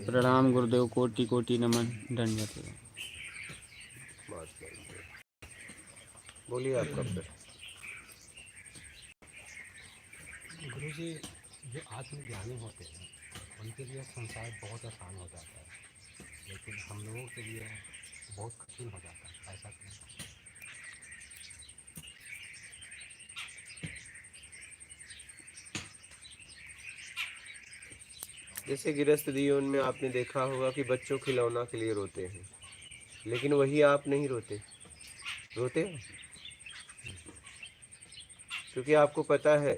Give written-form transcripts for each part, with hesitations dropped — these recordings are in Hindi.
प्रणाम गुरुदेव, कोटि कोटि नमन, दंडवत। बोलिए आपका प्रश्न। गुरु जी, जो आत्मज्ञानी होते हैं उनके लिए संसार बहुत आसान हो जाता है, लेकिन हम लोगों के लिए बहुत कठिन हो जाता है, ऐसा क्यों? जैसे गृहस्थ जीवन में आपने देखा होगा कि बच्चों खिलौना के लिए रोते हैं, लेकिन वही आप नहीं रोते हो, क्योंकि आपको पता है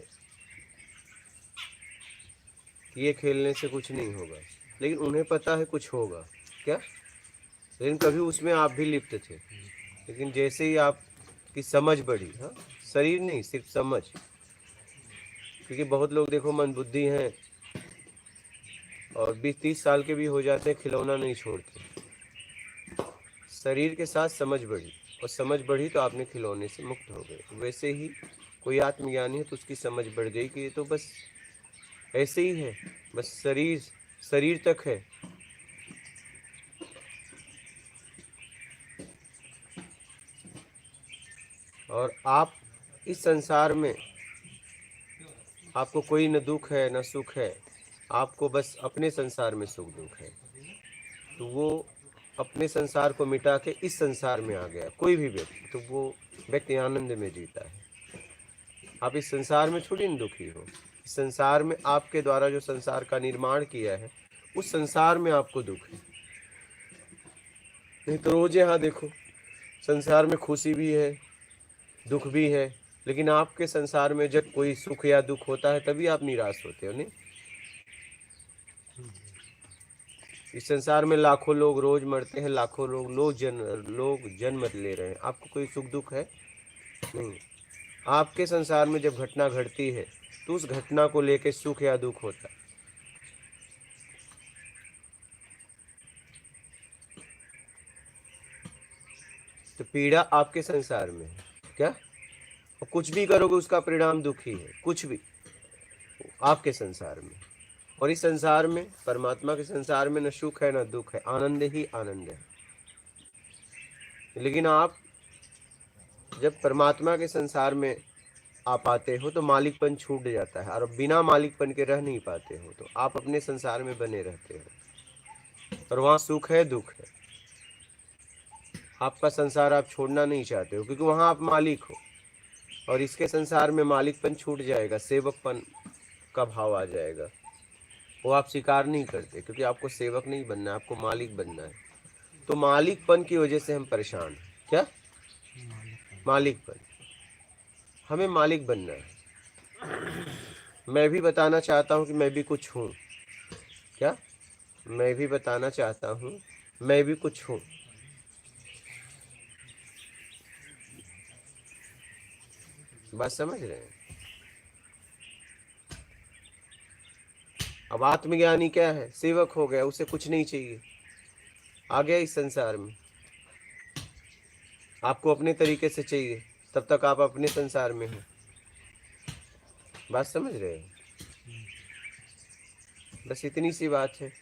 कि ये खेलने से कुछ नहीं होगा, लेकिन उन्हें पता है कुछ होगा क्या। लेकिन कभी उसमें आप भी लिप्त थे, लेकिन जैसे ही आपकी समझ बढ़ी, हाँ, शरीर नहीं सिर्फ समझ, क्योंकि बहुत लोग देखो मंदबुद्धि हैं और 20-30 साल के भी हो जाते हैं, खिलौना नहीं छोड़ते। शरीर के साथ समझ बढ़ी, और समझ बढ़ी तो आपने खिलौने से मुक्त हो गए। वैसे ही कोई आत्मज्ञानी है तो उसकी समझ बढ़ गई कि ये तो बस ऐसे ही है, बस शरीर तक है। और आप इस संसार में आपको कोई न दुख है न सुख है, आपको बस अपने संसार में सुख दुख है। तो वो अपने संसार को मिटा के इस संसार में आ गया कोई भी व्यक्ति, तो वो व्यक्ति आनंद में जीता है। आप इस संसार में थोड़ी न दुखी हो। इस संसार में आपके द्वारा जो संसार का निर्माण किया है, उस संसार में आपको दुख है। नहीं तो रोज यहाँ देखो, संसार में खुशी भी है, दुख भी है, लेकिन आपके संसार में जब कोई सुख या दुख होता है तभी आप निराश होते हो। नहीं, इस संसार में लाखों लोग रोज मरते हैं, लाखों लोग जन्म ले रहे हैं, आपको कोई सुख दुख है नहीं। आपके संसार में जब घटना घटती है तो उस घटना को लेकर सुख या दुख होता है। तो पीड़ा आपके संसार में है क्या, और कुछ भी करोगे उसका परिणाम दुख ही है, कुछ भी आपके संसार में। और इस संसार में, परमात्मा के संसार में, न सुख है न दुख है, आनंद ही आनंद है। लेकिन आप जब परमात्मा के संसार में आप आते हो तो मालिकपन छूट जाता है, और बिना मालिकपन के रह नहीं पाते हो, तो आप अपने संसार में बने रहते हो, और वहाँ सुख है दुख है। आपका संसार आप छोड़ना नहीं चाहते हो, क्योंकि वहाँ आप मालिक हो, और इसके संसार में मालिकपन छूट जाएगा, सेवकपन का भाव आ जाएगा। वो आप स्वीकार नहीं करते, क्योंकि आपको सेवक नहीं बनना है, आपको मालिक बनना है। तो मालिकपन की वजह से हम परेशान हैं। क्या मालिकपन, हमें मालिक बनना है। मैं भी बताना चाहता हूँ कि मैं भी कुछ हूँ। क्या मैं भी बताना चाहता हूँ मैं भी कुछ हूँ। बात समझ रहे हैं। अब आत्मज्ञानी क्या है, सेवक हो गया, उसे कुछ नहीं चाहिए, आ गया इस संसार में। आपको अपने तरीके से चाहिए, तब तक आप अपने संसार में हो। बात समझ रहे हैं। बस इतनी सी बात है।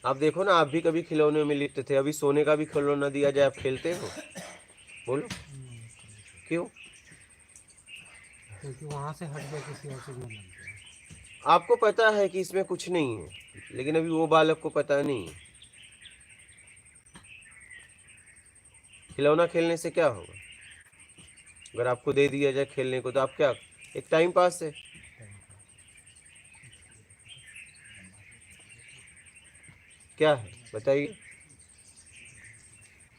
आप देखो ना, आप भी कभी खिलौने में लिप्त थे, अभी सोने का भी खिलौना दिया जाए आप खेलते हो? बोलो क्यों? क्योंकि वहाँ से हट गया किसी और चीज़ में लग गया। आपको पता है कि इसमें कुछ नहीं है, लेकिन अभी वो बालक को पता नहीं है। खिलौना खेलने से क्या होगा? अगर आपको दे दिया जाए खेलने को तो आप क्या, एक टाइम पास है। क्या है बताइए?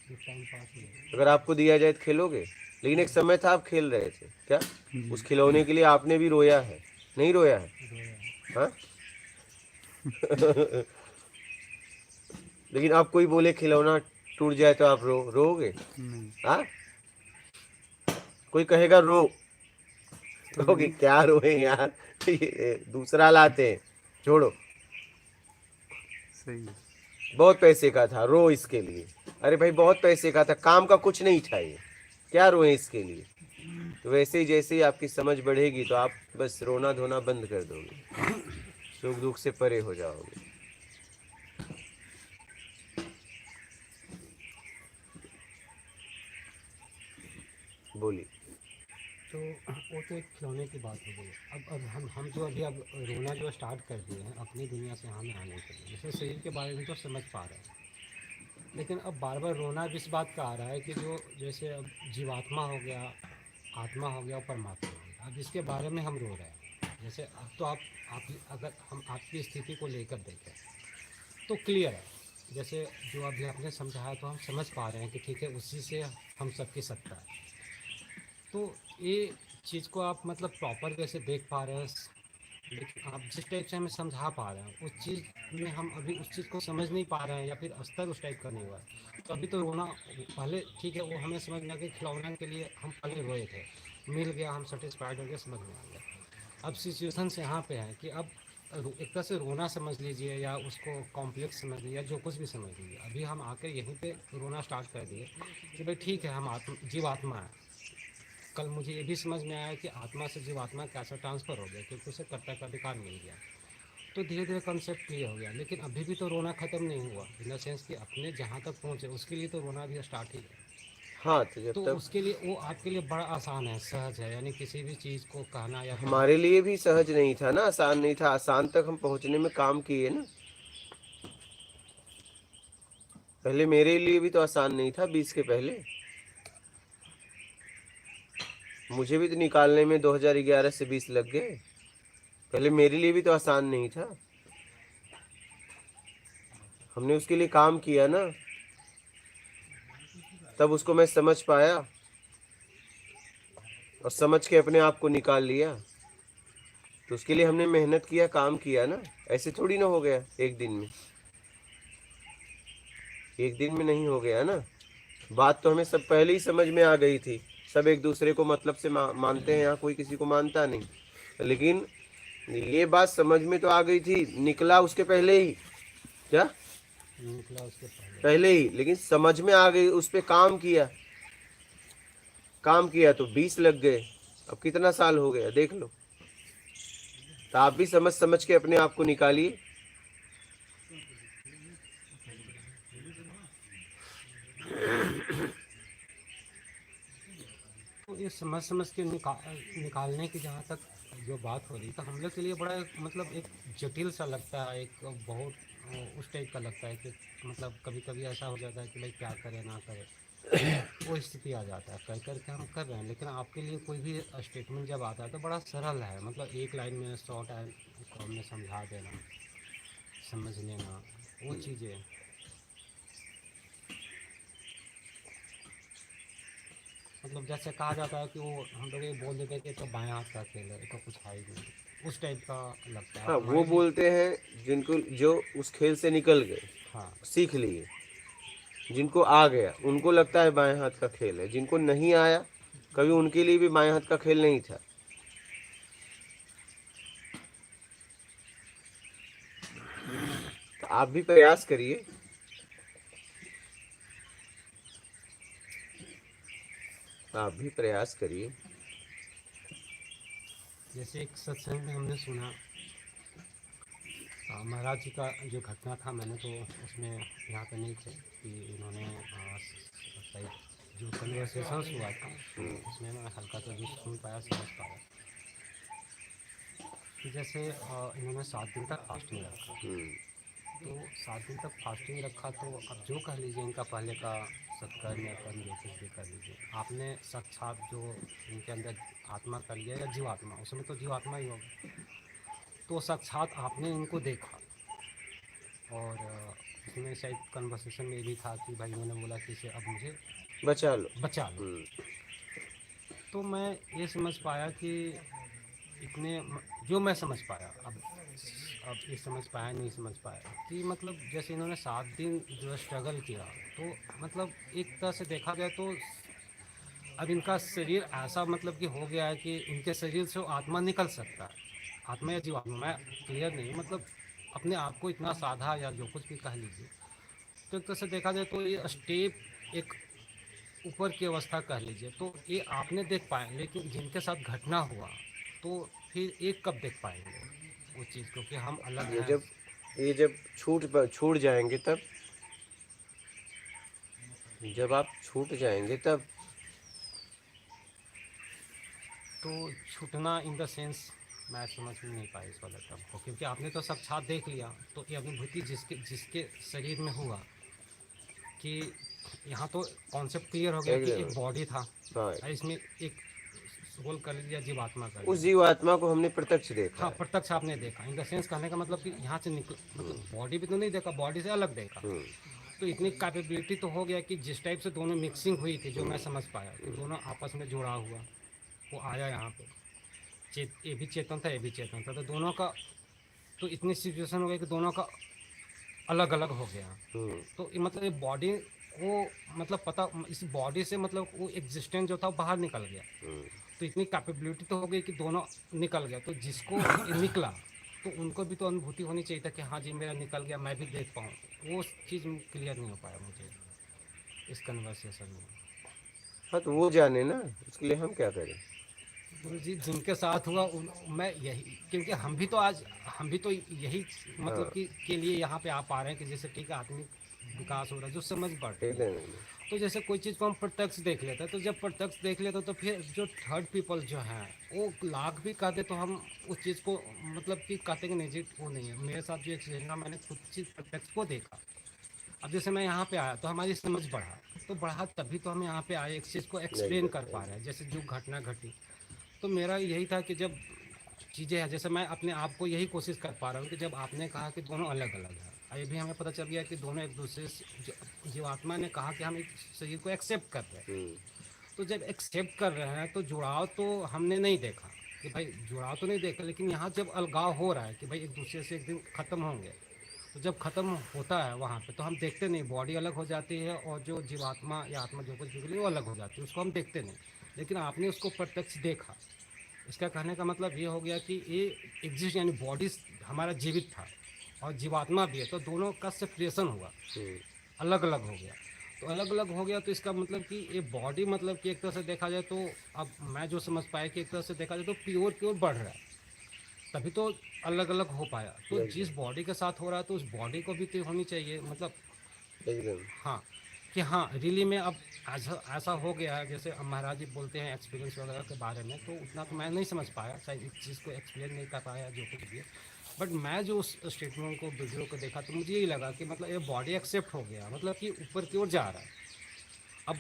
टाइम पास ही है। अगर आपको दिया जाए तो खेलोगे, लेकिन एक समय था आप खेल रहे थे। क्या उस खिलौने के लिए आपने भी रोया है? नहीं रोया है? हाँ? लेकिन आप कोई बोले खिलौना टूट जाए तो आप रोओगे? हाँ? कोई कहेगा रोगे क्या, रोए यार, ये दूसरा लाते हैं, छोड़ो, सही है। बहुत पैसे का था, रो इसके लिए। अरे भाई बहुत पैसे का था, काम का कुछ नहीं था ये, क्या रोए इसके लिए? तो वैसे ही जैसे ही आपकी समझ बढ़ेगी तो आप बस रोना धोना बंद कर दोगे, सुख दुख से परे हो जाओगे। बोलिए। तो वो तो एक खिलौने की बात हो गई। अब हम जो अभी अब रोना जो स्टार्ट कर दिए हैं अपनी दुनिया से हमें आने के लिए, जैसे शरीर के बारे में तो समझ पा रहे हैं, लेकिन अब बार बार रोना भी इस बात का आ रहा है कि जो जैसे अब जीवात्मा हो गया, आत्मा हो गया, परमात्मा हो गया, अब इसके बारे में हम रो रहे हैं। जैसे अब तो आप अगर हम आपकी स्थिति को लेकर देखें तो क्लियर है, जैसे जो अभी आपने समझाया तो हम समझ पा रहे हैं कि ठीक है, उसी से हम सबकी सत्ता है। तो ये चीज़ को आप मतलब प्रॉपर वैसे देख पा रहे हैं, लेकिन आप जिस टाइप से हमें समझा पा रहे हैं उस चीज़ में हम अभी उस चीज़ को समझ नहीं पा रहे हैं, या फिर स्तर उस टाइप का नहीं हुआ है। तो अभी तो रोना पहले ठीक है, वो हमें समझ में आ गया, खिलौने के लिए हम पहले रोए थे, मिल गया, हम सेटिस्फाइड हो गए, समझ में आ गया। अब सिचुएशन से यहाँ पे है कि अब एक तरह से रोना समझ लीजिए, या उसको कॉम्प्लेक्स समझ लीजिए, या जो कुछ भी समझ लीजिए, अभी हम आके यहीं पे रोना स्टार्ट कर दिए कि भाई ठीक है, हम जीवात्मा है। कल मुझे ये भी समझ में आया कि आत्मा से जीवात्मा कैसा ट्रांसफ़र हो गया, क्योंकि उसे कर्ता का अधिकार मिल गया। तो धीरे धीरे कंसेप्ट क्लियर हो गया, लेकिन अभी भी तो रोना ख़त्म नहीं हुआ, इन द सेंस कि अपने जहाँ तक पहुँचे उसके लिए तो रोना भी स्टार्ट ही है। हाँ, तो जब तो तक उसके लिए वो आपके लिए बड़ा आसान है, सहज है, यानी किसी भी चीज़ को कहना या करना। हमारे लिए भी सहज नहीं था ना, आसान नहीं था। आसान तक हम पहुंचने में काम किए ना। पहले मेरे लिए भी तो आसान नहीं था 20 के पहले। मुझे भी तो निकालने में 2011 से 20 लग गए। पहले मेरे लिए भी तो आसान नहीं था। हमने उसके लिए काम किया ना, तब उसको मैं समझ पाया और समझ के अपने आप को निकाल लिया। तो उसके लिए हमने मेहनत किया, काम किया ना। ऐसे थोड़ी ना हो गया एक दिन में। एक दिन में नहीं हो गया ना। बात तो हमें सब पहले ही समझ में आ गई थी। सब एक दूसरे को मतलब से मानते हैं, यहाँ कोई किसी को मानता नहीं, लेकिन ये बात समझ में तो आ गई थी। निकला उसके पहले ही, क्या निकला उसके पहले। पहले ही, लेकिन समझ में आ गई, उस पर काम किया। काम किया तो 20 लग गए। अब कितना साल हो गया देख लो। तो आप भी समझ समझ के अपने आप को निकालिए। तो ये समझ समझ के निकालने की जहाँ तक जो बात हो रही, तो हम लोग के लिए बड़ा मतलब एक जटिल सा लगता है, एक बहुत उस टाइप का लगता है कि मतलब कभी कभी ऐसा हो जाता है कि भाई क्या करें ना करें, वो स्थिति आ जाता है। कर कर के हम कर रहे हैं, लेकिन आपके लिए कोई भी स्टेटमेंट जब आता है तो बड़ा सरल है, मतलब एक लाइन में शॉर्ट एंड में समझा देना, समझ लेना वो चीज़ें। मतलब जैसे कहा जाता है कि वो हम लोग ये बोल देते हैं कि तो बाएं हाथ का खेल है, तो कुछ है ही नहीं, उस टाइप का लगता है हाँ, वो हमारे लिए। बोलते हैं जिनको, जो उस खेल से निकल गए, हाँ, सीख लिए, जिनको आ गया उनको लगता है बाएं हाथ का खेल है। जिनको नहीं आया कभी, उनके लिए भी बाएं हाथ का खेल नहीं था। तो आप भी प्रयास करिए। आप भी प्रयास करिए। जैसे एक सत्संग में हमने सुना, महाराज जी का जो घटना था, मैंने तो उसमें यहाँ पे नहीं थे कि इन्होंने शायद जो कन्वर्सेशन हुआ था उसमें मैं हल्का सा भी सुन पाया, समझ पाया कि जैसे इन्होंने 7 दिन तक फास्टिंग रखा। तो 7 दिन तक फास्टिंग रखा, तो अब जो कह लीजिए इनका पहले का सत्कर्म या कर्म जो कुछ भी कर लीजिए, आपने साक्षात जो इनके अंदर आत्मा कर लिया, या जीवात्मा, उसमें तो जीवात्मा ही होगा, तो साक्षात आपने इनको देखा। और उसमें शायद कन्वर्सेशन में भी था कि भाई उन्होंने बोला कि इसे अब मुझे बचा लो। बचा लो। तो मैं ये समझ पाया कि इतने जो मैं समझ पाया, अब ये समझ पाया नहीं समझ पाया कि मतलब जैसे इन्होंने 7 दिन जो स्ट्रगल किया, तो मतलब एक तरह से देखा जाए तो अब इनका शरीर ऐसा मतलब कि हो गया है कि इनके शरीर से आत्मा निकल सकता है, आत्मा या जीवात्मा, मैं क्लियर नहीं, मतलब अपने आप को इतना साधा या जो कुछ भी कह लीजिए। तो एक तरह से देखा जाए तो ये स्टेप एक ऊपर की अवस्था कह लीजिए, तो ये आपने देख पाए, लेकिन जिनके साथ घटना हुआ तो फिर एक कब देख पाएंगे वो चीज़, क्योंकि हम अलग ये हैं। जब ये जब छूट जाएंगे तब, जब आप छूट जाएंगे तब तो छूटना इन द सेंस मैं समझ में नहीं पाया इस वाले टर्म को, क्योंकि आपने तो साक्षात देख लिया। तो ये अनुभूति जिसके जिसके शरीर में हुआ कि यहाँ तो कॉन्सेप्ट क्लियर हो गया कि एक बॉडी था हाँ, और इसमें एक सोल कर लिया, जीवात्मा कर उस लिया। जीवात्मा को हमने प्रत्यक्ष देखा। हाँ, प्रत्यक्ष आपने देखा। इन द सेंस कहने का मतलब कि यहाँ से निकल, मतलब बॉडी भी तो नहीं देखा, बॉडी से अलग देखा। तो इतनी कैपेबिलिटी तो हो गया कि जिस टाइप से दोनों मिक्सिंग हुई थी, जो मैं समझ पाया कि दोनों आपस में जुड़ा हुआ, वो आया यहाँ पे। ये भी चेतन था, ये भी चेतन था, तो दोनों का तो इतनी सिचुएशन हो गई कि दोनों का अलग अलग हो गया। तो ये मतलब ये बॉडी को मतलब पता, इस बॉडी से मतलब वो एग्जिस्टेंस जो था वो बाहर निकल गया। तो इतनी कैपेबिलिटी तो हो गई कि दोनों निकल गया। तो जिसको ये निकला तो उनको भी तो अनुभूति होनी चाहिए था कि हाँ जी मेरा निकल गया, मैं भी देख पाऊँ। वो चीज़ क्लियर नहीं हो पाया मुझे इस कन्वर्सेशन में। हाँ, तो वो जाने ना, उसके लिए हम क्या करें। गुरु जी जिनके साथ हुआ मैं यही, क्योंकि हम भी तो यही मतलब कि के लिए यहाँ पे आ पा रहे हैं कि जैसे ठीक है आत्मिक विकास हो रहा है, जो समझ बढ़ती है। तो जैसे कोई चीज़ को हम प्रत्यक्ष देख लेते हैं, तो जब प्रत्यक्ष देख लेते तो फिर जो थर्ड पीपल जो हैं वो लाख भी कहते तो हम उस चीज़ को मतलब कि कहते कि नहीं जी वो नहीं है। मेरे साथ जो एक्सीडेंट, मैंने खुद चीज़ प्रत्यक्ष को देखा। अब जैसे मैं यहाँ पे आया तो हमारी समझ बढ़ा, तो बढ़ा तभी तो हम यहाँ पे आए, एक चीज़ को एक्सप्लेन कर पा रहे हैं, जैसे जो घटना घटी। तो मेरा यही था कि जब चीज़ें हैं, जैसे मैं अपने आप को यही कोशिश कर पा रहा हूँ कि जब आपने कहा कि दोनों अलग अलग हैं, ये भी हमें पता चल गया कि दोनों एक दूसरे से, जीवात्मा ने कहा कि हम एक शरीर को एक्सेप्ट कर रहे हैं। तो जब एक्सेप्ट कर रहे हैं तो जुड़ाव तो हमने नहीं देखा कि भाई जुड़ाव तो नहीं देखा, लेकिन यहाँ जब अलगाव हो रहा है कि भाई एक दूसरे से एक दिन ख़त्म होंगे, तो जब ख़त्म होता है वहाँ पे तो हम देखते नहीं, बॉडी अलग हो जाती है और जो जीवात्मा या आत्मा जो कुछ जुड़ी वो अलग हो जाती है, उसको हम देखते नहीं। लेकिन आपने उसको प्रत्यक्ष देखा। इसका कहने का मतलब ये हो गया कि ये एग्जिस्ट, यानी बॉडी हमारा जीवित था और जीवात्मा भी है, तो दोनों का सेपरेशन हुआ, अलग अलग हो गया। तो अलग अलग हो गया तो इसका मतलब कि ये बॉडी मतलब कि एक तरह से देखा जाए तो, अब मैं जो समझ पाया कि एक तरह से देखा जाए तो प्योर बढ़ रहा है, तभी तो अलग अलग हो पाया। तो जिस बॉडी के साथ हो रहा है तो उस बॉडी को भी तो होनी चाहिए मतलब हाँ कि हाँ रियली में अब ऐसा हो गया है। जैसे अब महाराज जी बोलते हैं एक्सपीरियंस वगैरह के बारे में, तो उतना तो मैं नहीं समझ पाया, शायद इस चीज़ को एक्सप्लेन नहीं कर पाया जो कुछ भी। बट मैं जो उस स्टेटमेंट को, वीडियो को देखा तो मुझे यही लगा कि मतलब ये बॉडी एक्सेप्ट हो गया, मतलब कि ऊपर की ओर जा रहा है।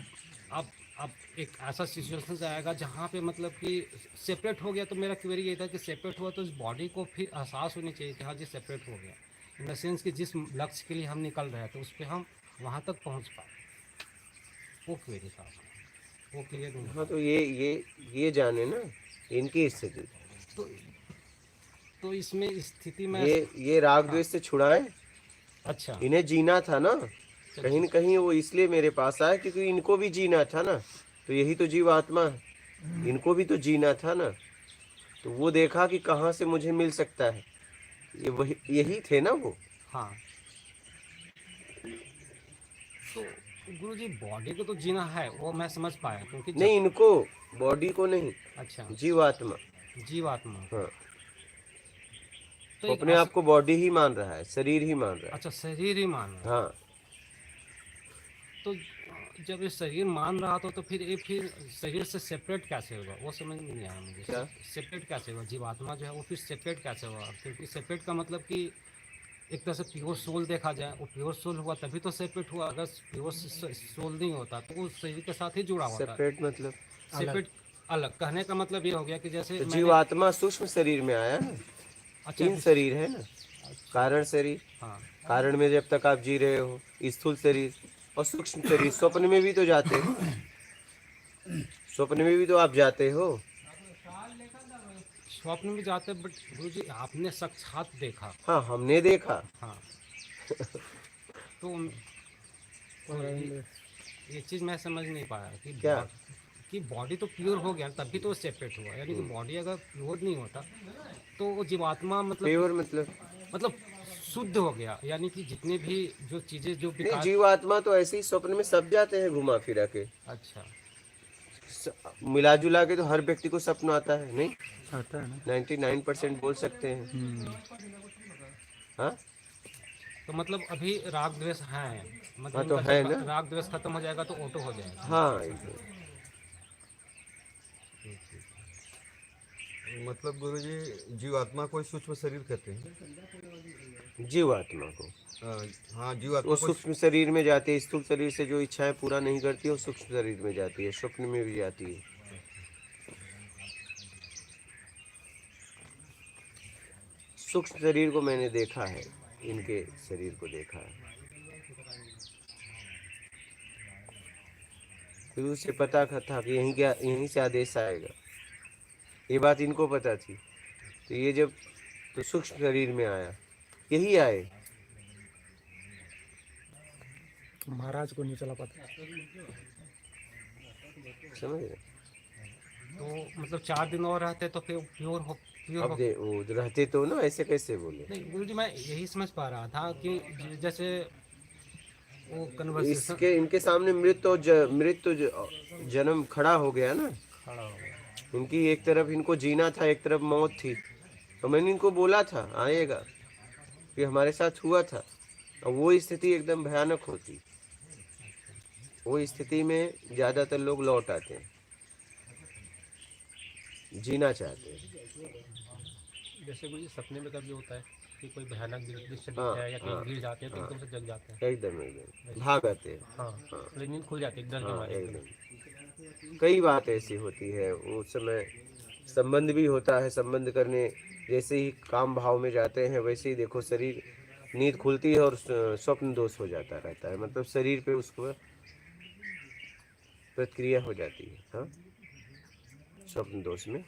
अब एक ऐसा सिचुएशन आएगा जहाँ पे मतलब कि सेपरेट हो गया। तो मेरा क्वेरी ये था कि सेपरेट हुआ तो इस बॉडी को फिर एहसास होनी चाहिए कि हाँ जी सेपरेट हो गया, इन द सेंस कि जिस लक्ष्य के लिए हम निकल रहे हैं तो उस पर हम वहाँ तक पहुँच पाए। वो क्वेरी था, वो क्लियर नहीं। हाँ, तो ये जाने ना इनकी स्थिति। तो इसमें स्थिति में ये राग द्वेष से छुड़ाए। अच्छा, इन्हें जीना था ना, कहीं न कहीं वो इसलिए मेरे पास आया क्योंकि इनको भी जीना था ना। तो यही तो जीवात्मा है, इनको भी तो जीना था ना। तो वो देखा कि कहाँ से मुझे मिल सकता है, ये यही थे ना वो। हाँ। तो गुरुजी बॉडी को तो जीना है, वो मैं समझ पाया, क्योंकि नहीं, इनको, बॉडी को नहीं। अच्छा, जीवात्मा। जीवात्मा। हाँ, तो वो अपने आप को बॉडी ही मान रहा है, शरीर ही मान रहा है। अच्छा, शरीर ही मान रहा है। हाँ, तो जब ये शरीर मान रहा तो फिर शरीर से सेपरेट कैसे होगा, वो समझ में नहीं आया मुझे। क्या? सेपरेट कैसे हुआ जीवात्मा जो है वो फिर सेपरेट कैसे हुआ? क्योंकि सेपरेट का मतलब कि एक तरह से प्योर सोल देखा जाए, वो प्योर सोल हुआ तभी तो सेपरेट हुआ। अगर प्योर सोल नहीं होता तो वो शरीर के साथ ही जुड़ा होता। सेपरेट मतलब सेपरेट अलग कहने का मतलब ये हो गया कि जैसे तो जीवात्मा सूक्ष्म शरीर में आया ना। अच्छा, 3 शरीर है ना, कारण शरीर, हाँ, कारण में जब तक आप जी रहे हो, स्थूल शरीर और सूक्ष्म शरीर। स्वप्न में भी तो जाते हो, स्वप्न में भी तो आप जाते हो। स्वप्न में जाते, बट गुरुजी आपने साक्षात देखा। हाँ, हमने देखा। हाँ तो ये चीज़ मैं समझ नहीं पाया कि क्या? कि बॉडी तो प्योर हो गया तभी तो सेपरेट हुआ, यानी कि बॉडी अगर प्योर नहीं होता तो वो जीवात्मा प्योर मतलब शुद्ध हो गया, यानी कि जितने भी जो चीज़ें जो नहीं, जीवात्मा तो ऐसे ही स्वप्न में सब जाते हैं घुमा फिरा के। अच्छा, मिला जुला के तो हर व्यक्ति को सपना आता है, नहीं आता है ना। 99% बोल सकते हैं। हाँ, तो मतलब अभी राग द्वेष है, मतलब हाँ, तो उनका है जब ना। राग द्वेष खत्म हो जाएगा तो ऑटो हो जाएगा। हाँ, मतलब गुरुजी जीवात्मा को सूक्ष्म शरीर कहते हैं। जीवात्मा को, हाँ वो जीवात्मा को सूक्ष्म शरीर में जाती है। स्थूल शरीर से जो इच्छाएं पूरा नहीं करती, वो सूक्ष्म शरीर में जाती है, स्वप्न में भी जाती है। सूक्ष्म शरीर को मैंने देखा है, इनके शरीर को देखा है, फिर उससे पता था कि यहीं से आदेश आएगा। ये बात इनको पता थी। तो ये जब तो सूक्ष्म शरीर में आया, यही आए। महाराज को नहीं चला पाता। समझ रहे? तो मतलब 4 दिन और रहते तो फिर प्योर हो, अब दे वो रहते तो ना, ऐसे कैसे बोले। नहीं गुरुजी, मैं यही समझ पा रहा था कि जैसे वो कन्वर्सेशन इसके इनके सामने मृत्यु जन्म खड़ा हो गया ना। खड़ा हो गया। इनकी एक तरफ इनको जीना था, एक तरफ मौत थी। तो मैंने इनको बोला था आएगा, कि हमारे साथ हुआ था। और वो स्थिति एकदम भयानक होती। वो स्थिति में ज्यादातर लोग लौट आते हैं, जीना चाहते हैं। जैसे मुझे सपने में कभी होता है कि कोई भयानक दृश्य हाँ, दिखता है या कहीं हाँ, गिर जाते हैं तो हाँ। एकदम से जग जाते हैं। एकदम भाग आते हैं। हाँ, लेकिन नींद खुल जाती है डर के हाँ, मारे एकदम। एकदम कई बात ऐसी होती है। उस समय संबंध भी होता है। संबंध करने जैसे ही काम भाव में जाते हैं, वैसे ही देखो शरीर नींद खुलती है और स्वप्न दोष हो जाता रहता है। मतलब शरीर पे उसको प्रतिक्रिया हो जाती है। हाँ, स्वप्न दोष में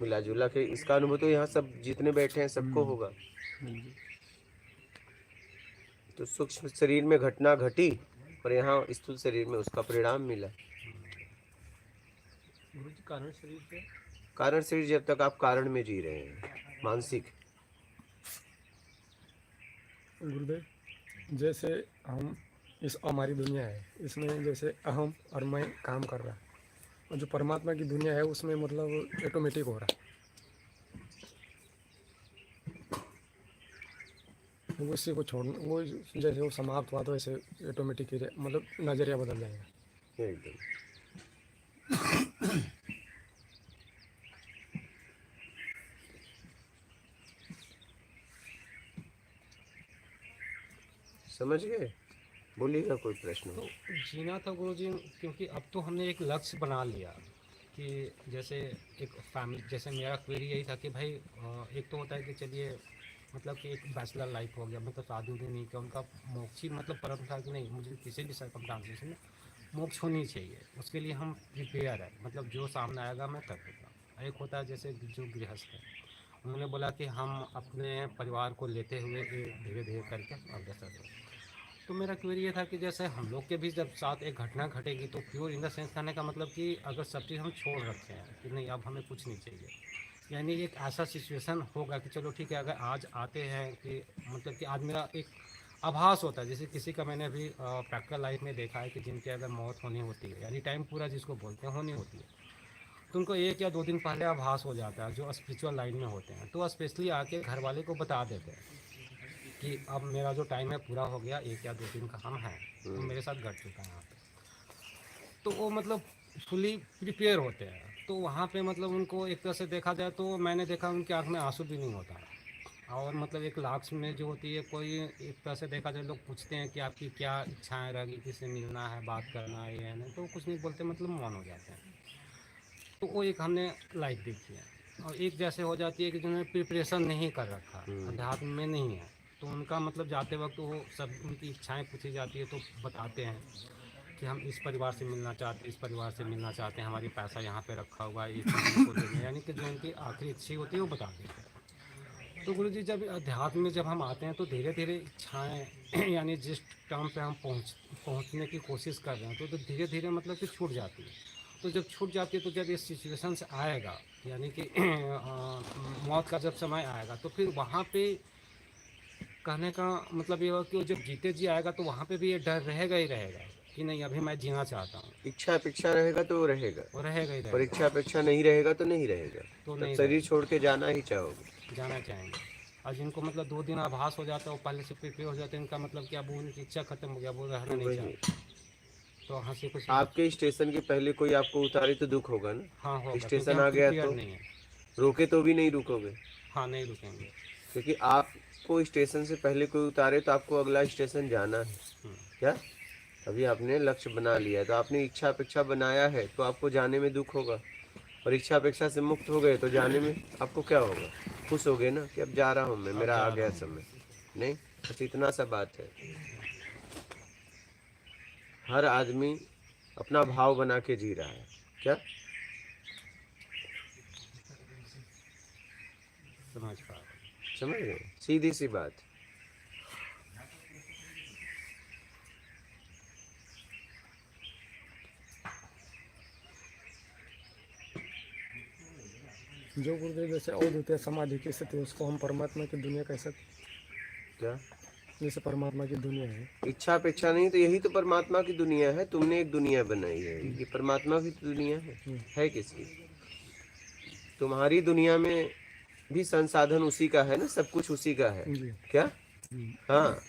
मिला जुला के इसका अनुभव तो यहाँ सब जितने बैठे हैं सबको होगा। तो सूक्ष्म शरीर में घटना घटी और यहाँ स्थूल शरीर में उसका परिणाम मिला। गुरुजी कारण शरीर से कारण शरीर जब तक आप कारण में जी रहे हैं, मानसिक। गुरुदेव, जैसे हम इस हमारी दुनिया है, इसमें जैसे अहम और मैं काम कर रहा है, और जो परमात्मा की दुनिया है उसमें मतलब ऑटोमेटिक हो रहा है। वो उसी को छोड़, वो जैसे वो समाप्त हुआ तो ऐसे ऑटोमेटिक मतलब नज़रिया बदल जाएगा। एकदम समझ गए? बोलिएगा कोई प्रश्न तो हो। जीना था गुरुजी, क्योंकि अब तो हमने एक लक्ष्य बना लिया कि जैसे एक फैमिली, जैसे मेरा क्वेरी यही था कि भाई एक तो होता है कि चलिए मतलब कि एक बैचलर लाइफ हो गया, मतलब शादी उदी नहीं किया, उनका मोक्ष ही मतलब परम था कि नहीं मुझे किसी भी सर्कमस्टांसेस में मोक्ष होनी चाहिए, उसके लिए हम प्रिपेयर है, मतलब जो सामने आएगा मैं कर दूँगा। एक होता है जैसे जो गृहस्थ है, उन्होंने बोला कि हम अपने परिवार को लेते हुए धीरे धीरे करके अग्रसर हो। तो मेरा क्वेरी ये था कि जैसे हम लोग के भी जब साथ एक घटना घटेगी तो प्योर इन द सेंस कहने का मतलब कि अगर सब चीज़ हम छोड़ रखे हैं कि नहीं अब हमें कुछ नहीं चाहिए, यानी एक ऐसा सिचुएशन होगा कि चलो ठीक है, अगर आज आते हैं कि मतलब कि आज मेरा एक आभास होता है, जैसे किसी का मैंने अभी प्रैक्टिकल लाइफ में देखा है कि जिनकी अगर मौत होनी होती है, यानी टाइम पूरा जिसको बोलते हैं होनी होती है, तो उनको 1 या 2 दिन पहले आभास हो जाता है, जो स्पिरिचुअल लाइन में होते हैं, तो स्पेशली आके घर वाले को बता देते हैं कि अब मेरा जो टाइम है पूरा हो गया, 1 या 2 दिन का हम हैं, तो मेरे साथ घट चुका है यहाँ पे। तो वो मतलब फुली प्रिपेयर होते हैं। तो वहाँ पे मतलब उनको एक तरह से देखा जाए तो मैंने देखा उनकी आँख में आंसू भी नहीं होता, और मतलब एक लास्ट में जो होती है, कोई एक तरह से देखा जाए, लोग पूछते हैं कि आपकी क्या इच्छाएं रहेगी, किससे मिलना है, बात करना है या नहीं, तो कुछ नहीं बोलते, मतलब मौन हो जाते हैं। तो वो एक हमने लाइफ देखी है। और एक जैसे हो जाती है कि जिन्होंने प्रिपरेशन नहीं कर रखा, अध्यात्म में नहीं है, तो उनका मतलब जाते वक्त वो सब उनकी इच्छाएं पूछी जाती है तो बताते हैं कि हम इस परिवार से मिलना चाहते हैं, इस परिवार से मिलना चाहते हैं, हमारी पैसा यहाँ पे रखा हुआ है, ये चीज़ को देंगे, यानी कि जो उनकी आखिरी इच्छा होती है वो बता देते हैं। तो गुरुजी जब अध्यात्म में जब हम आते हैं तो धीरे धीरे इच्छाएँ यानी जिस टर्म पे हम पहुँचने की कोशिश कर रहे हैं तो धीरे धीरे मतलब कि छूट जाती है। तो जब छूट जाती है तो जब इस सिचुएशन से आएगा, यानी कि मौत का जब समय आएगा, तो फिर वहाँ पे कहने का मतलब ये हो कि वो जब जीते जी आएगा तो वहाँ पे भी ये डर रहेगा ही रहेगा कि नहीं अभी मैं जीना चाहता हूँ। इच्छा अपेक्षा रहेगा तो वो रहेगा, वो रहेगा ही और रहेगा, इच्छा अपेक्षा नहीं रहेगा तो नहीं रहेगा। तो तब नहीं शरीर छोड़ के जाना ही चाहोगे। जाना चाहेंगे। और जिनको मतलब 2 दिन आभास हो जाता है, वो पहले से प्रिपेयर हो जाते हैं, इनका मतलब कि अब उनकी इच्छा खत्म हो गया, वो रहना नहीं चाहते, तो वहाँ से कुछ आपके स्टेशन के पहले कोई आपको उतारे तो दुख होगा ना। हाँ होगा, स्टेशन क्योंकि हम आ गया prepared तो नहीं है। रोके तो भी नहीं रुकोगे, हाँ नहीं रुकेंगे। क्योंकि आपको स्टेशन से पहले कोई उतारे तो आपको अगला स्टेशन जाना है। क्या अभी आपने लक्ष्य बना लिया है, तो आपने इच्छा अपेक्षा बनाया है, तो आपको जाने में दुख होगा। और इच्छा अपेक्षा से मुक्त हो गए तो जाने में आपको क्या होगा, खुश हो गए ना कि अब जा रहा हूँ मैं, मेरा आ गया समय। नहीं, बस इतना सा बात है। हर आदमी अपना भाव बना के जी रहा है। क्या समझ पा रहे समझ गए? सीधी सी बात। जो गुरुदेव जैसे अवधूत समाधि की स्थिति उसको हम परमात्मा की दुनिया कह सकते, क्या जैसे परमात्मा की दुनिया है। इच्छा अपेक्षा नहीं तो यही तो परमात्मा की दुनिया है। तुमने एक दुनिया बनाई है, ये परमात्मा की तो दुनिया है किसकी? तुम्हारी दुनिया में भी संसाधन उसी का है ना, सब कुछ उसी का है। जी। क्या हाँ,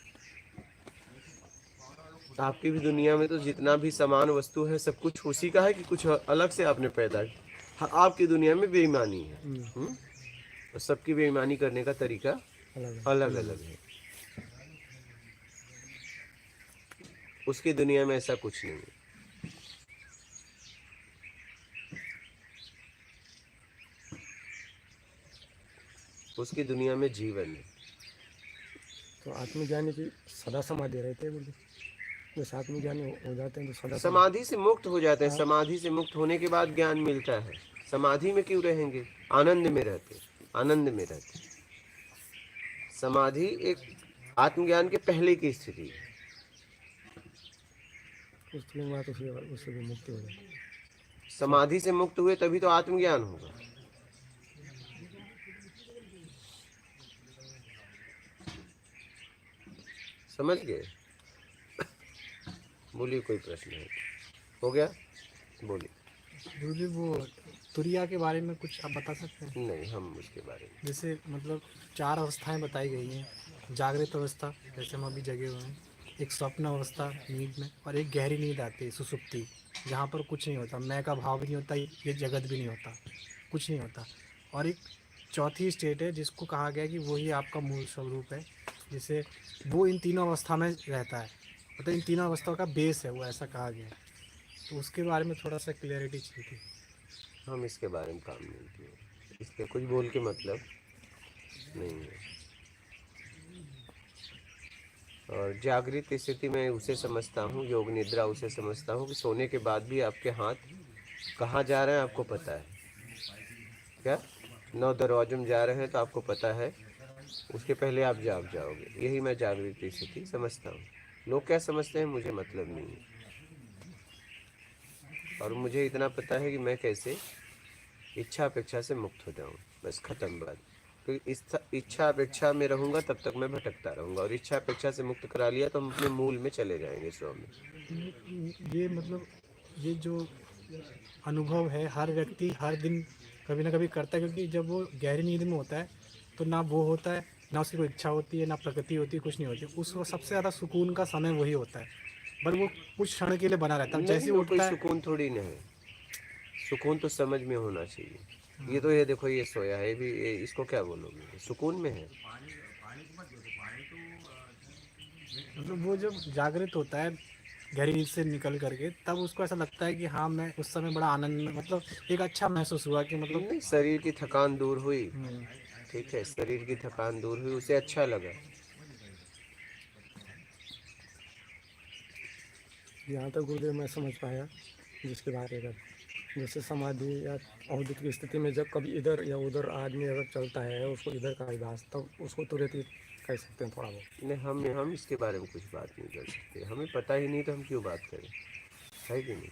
आपकी भी दुनिया में तो जितना भी सामान वस्तु है सब कुछ उसी का है कि कुछ अलग से आपने पैदा किया? हाँ, आपकी दुनिया में बेईमानी है। और सबकी बेईमानी करने का तरीका अलग अलग है। उसकी दुनिया में ऐसा कुछ नहीं है। उसकी दुनिया में जीवन है। तो आत्मज्ञानी की सदा समाधि रहते हैं गुरुदेव, जैसे आत्मज्ञानी हो जाते हैं तो सदा समाधि से मुक्त हो जाते हैं। समाधि से मुक्त होने के बाद ज्ञान मिलता है। समाधि में क्यों रहेंगे? आनंद में रहते, आनंद में रहते। समाधि एक आत्मज्ञान के पहले की स्थिति है। उसके बाद उससे भी मुक्ति हो जाए। समाधि से मुक्त हुए तभी तो आत्मज्ञान होगा। समझ गए? बोलिए, कोई प्रश्न है? हो गया? बोलिए। गुरुजी वो तुरिया के बारे में कुछ आप बता सकते हैं? नहीं, हम उसके बारे में जैसे मतलब 4 अवस्थाएं बताई गई हैं। जागृत अवस्था जैसे हम अभी जगे हुए हैं, एक स्वप्न अवस्था नींद में, और एक गहरी नींद आती है सुसुप्ति, जहाँ पर कुछ नहीं होता, मैं का भाव भी नहीं होता, ये जगत भी नहीं होता, कुछ नहीं होता। और एक चौथी स्टेट है जिसको कहा गया कि वही आपका मूल स्वरूप है, जिसे वो इन तीनों अवस्था में रहता है, मतलब इन तीनों अवस्थाओं का बेस है वो, ऐसा कहा गया है। तो उसके बारे में थोड़ा सा क्लियरिटी चाहिए थी। हम इसके बारे में काम नहीं किए। इस पे कुछ बोल के मतलब नहीं है। और जागृत स्थिति में उसे समझता हूँ, योग निद्रा उसे समझता हूँ कि सोने के बाद भी आपके हाथ कहाँ जा रहे हैं आपको पता है। क्या 9 दरवाजों में जा रहे हैं तो आपको पता है, उसके पहले आप जाग जाओगे। यही मैं जागृत स्थिति समझता हूँ। लोग क्या समझते हैं मुझे मतलब नहीं है। और मुझे इतना पता है कि मैं कैसे इच्छा अपेक्षा से मुक्त हो जाऊं, बस खत्म बात। क्योंकि इस इच्छा अपेक्षा में रहूंगा तब तक मैं भटकता रहूंगा, और इच्छा अपेक्षा से मुक्त करा लिया तो हम अपने मूल में चले जाएंगे, स्व में। ये मतलब ये जो अनुभव है हर व्यक्ति हर दिन कभी ना कभी करता है, क्योंकि जब वो गहरी नींद में होता है तो ना वो होता है, ना उसकी कोई इच्छा होती है, ना प्रकृति होती है, कुछ नहीं होती। उसको सबसे ज़्यादा सुकून का समय वही होता है, पर वो कुछ क्षण के लिए बना रहता है। जैसे नहीं, वो कोई उठता है, सुकून थोड़ी ना है। सुकून तो समझ में होना चाहिए। ये तो ये देखो, ये सोया है, इसको क्या बोलोगे, सुकून में है। मतलब वो जब जागृत होता है गहरी नींद से निकल करके, तब उसको ऐसा लगता है कि हाँ मैं उस समय बड़ा आनंद में, मतलब एक अच्छा महसूस हुआ कि मतलब नहीं, शरीर की थकान दूर हुई, ठीक है, शरीर की थकान दूर हुई, उसे अच्छा लगा। यहाँ तक गुरुदेव मैं समझ पाया जिसके बारे में, जैसे समाधि या अवधूत की स्थिति में जब कभी इधर या उधर आदमी अगर चलता है उसको इधर का अभ्यास, तब उसको तुरंत ही कह सकते हैं थोड़ा बहुत। नहीं, हम इसके बारे में कुछ बात नहीं कर सकते। हमें पता ही नहीं तो हम क्यों बात करें, है कि नहीं?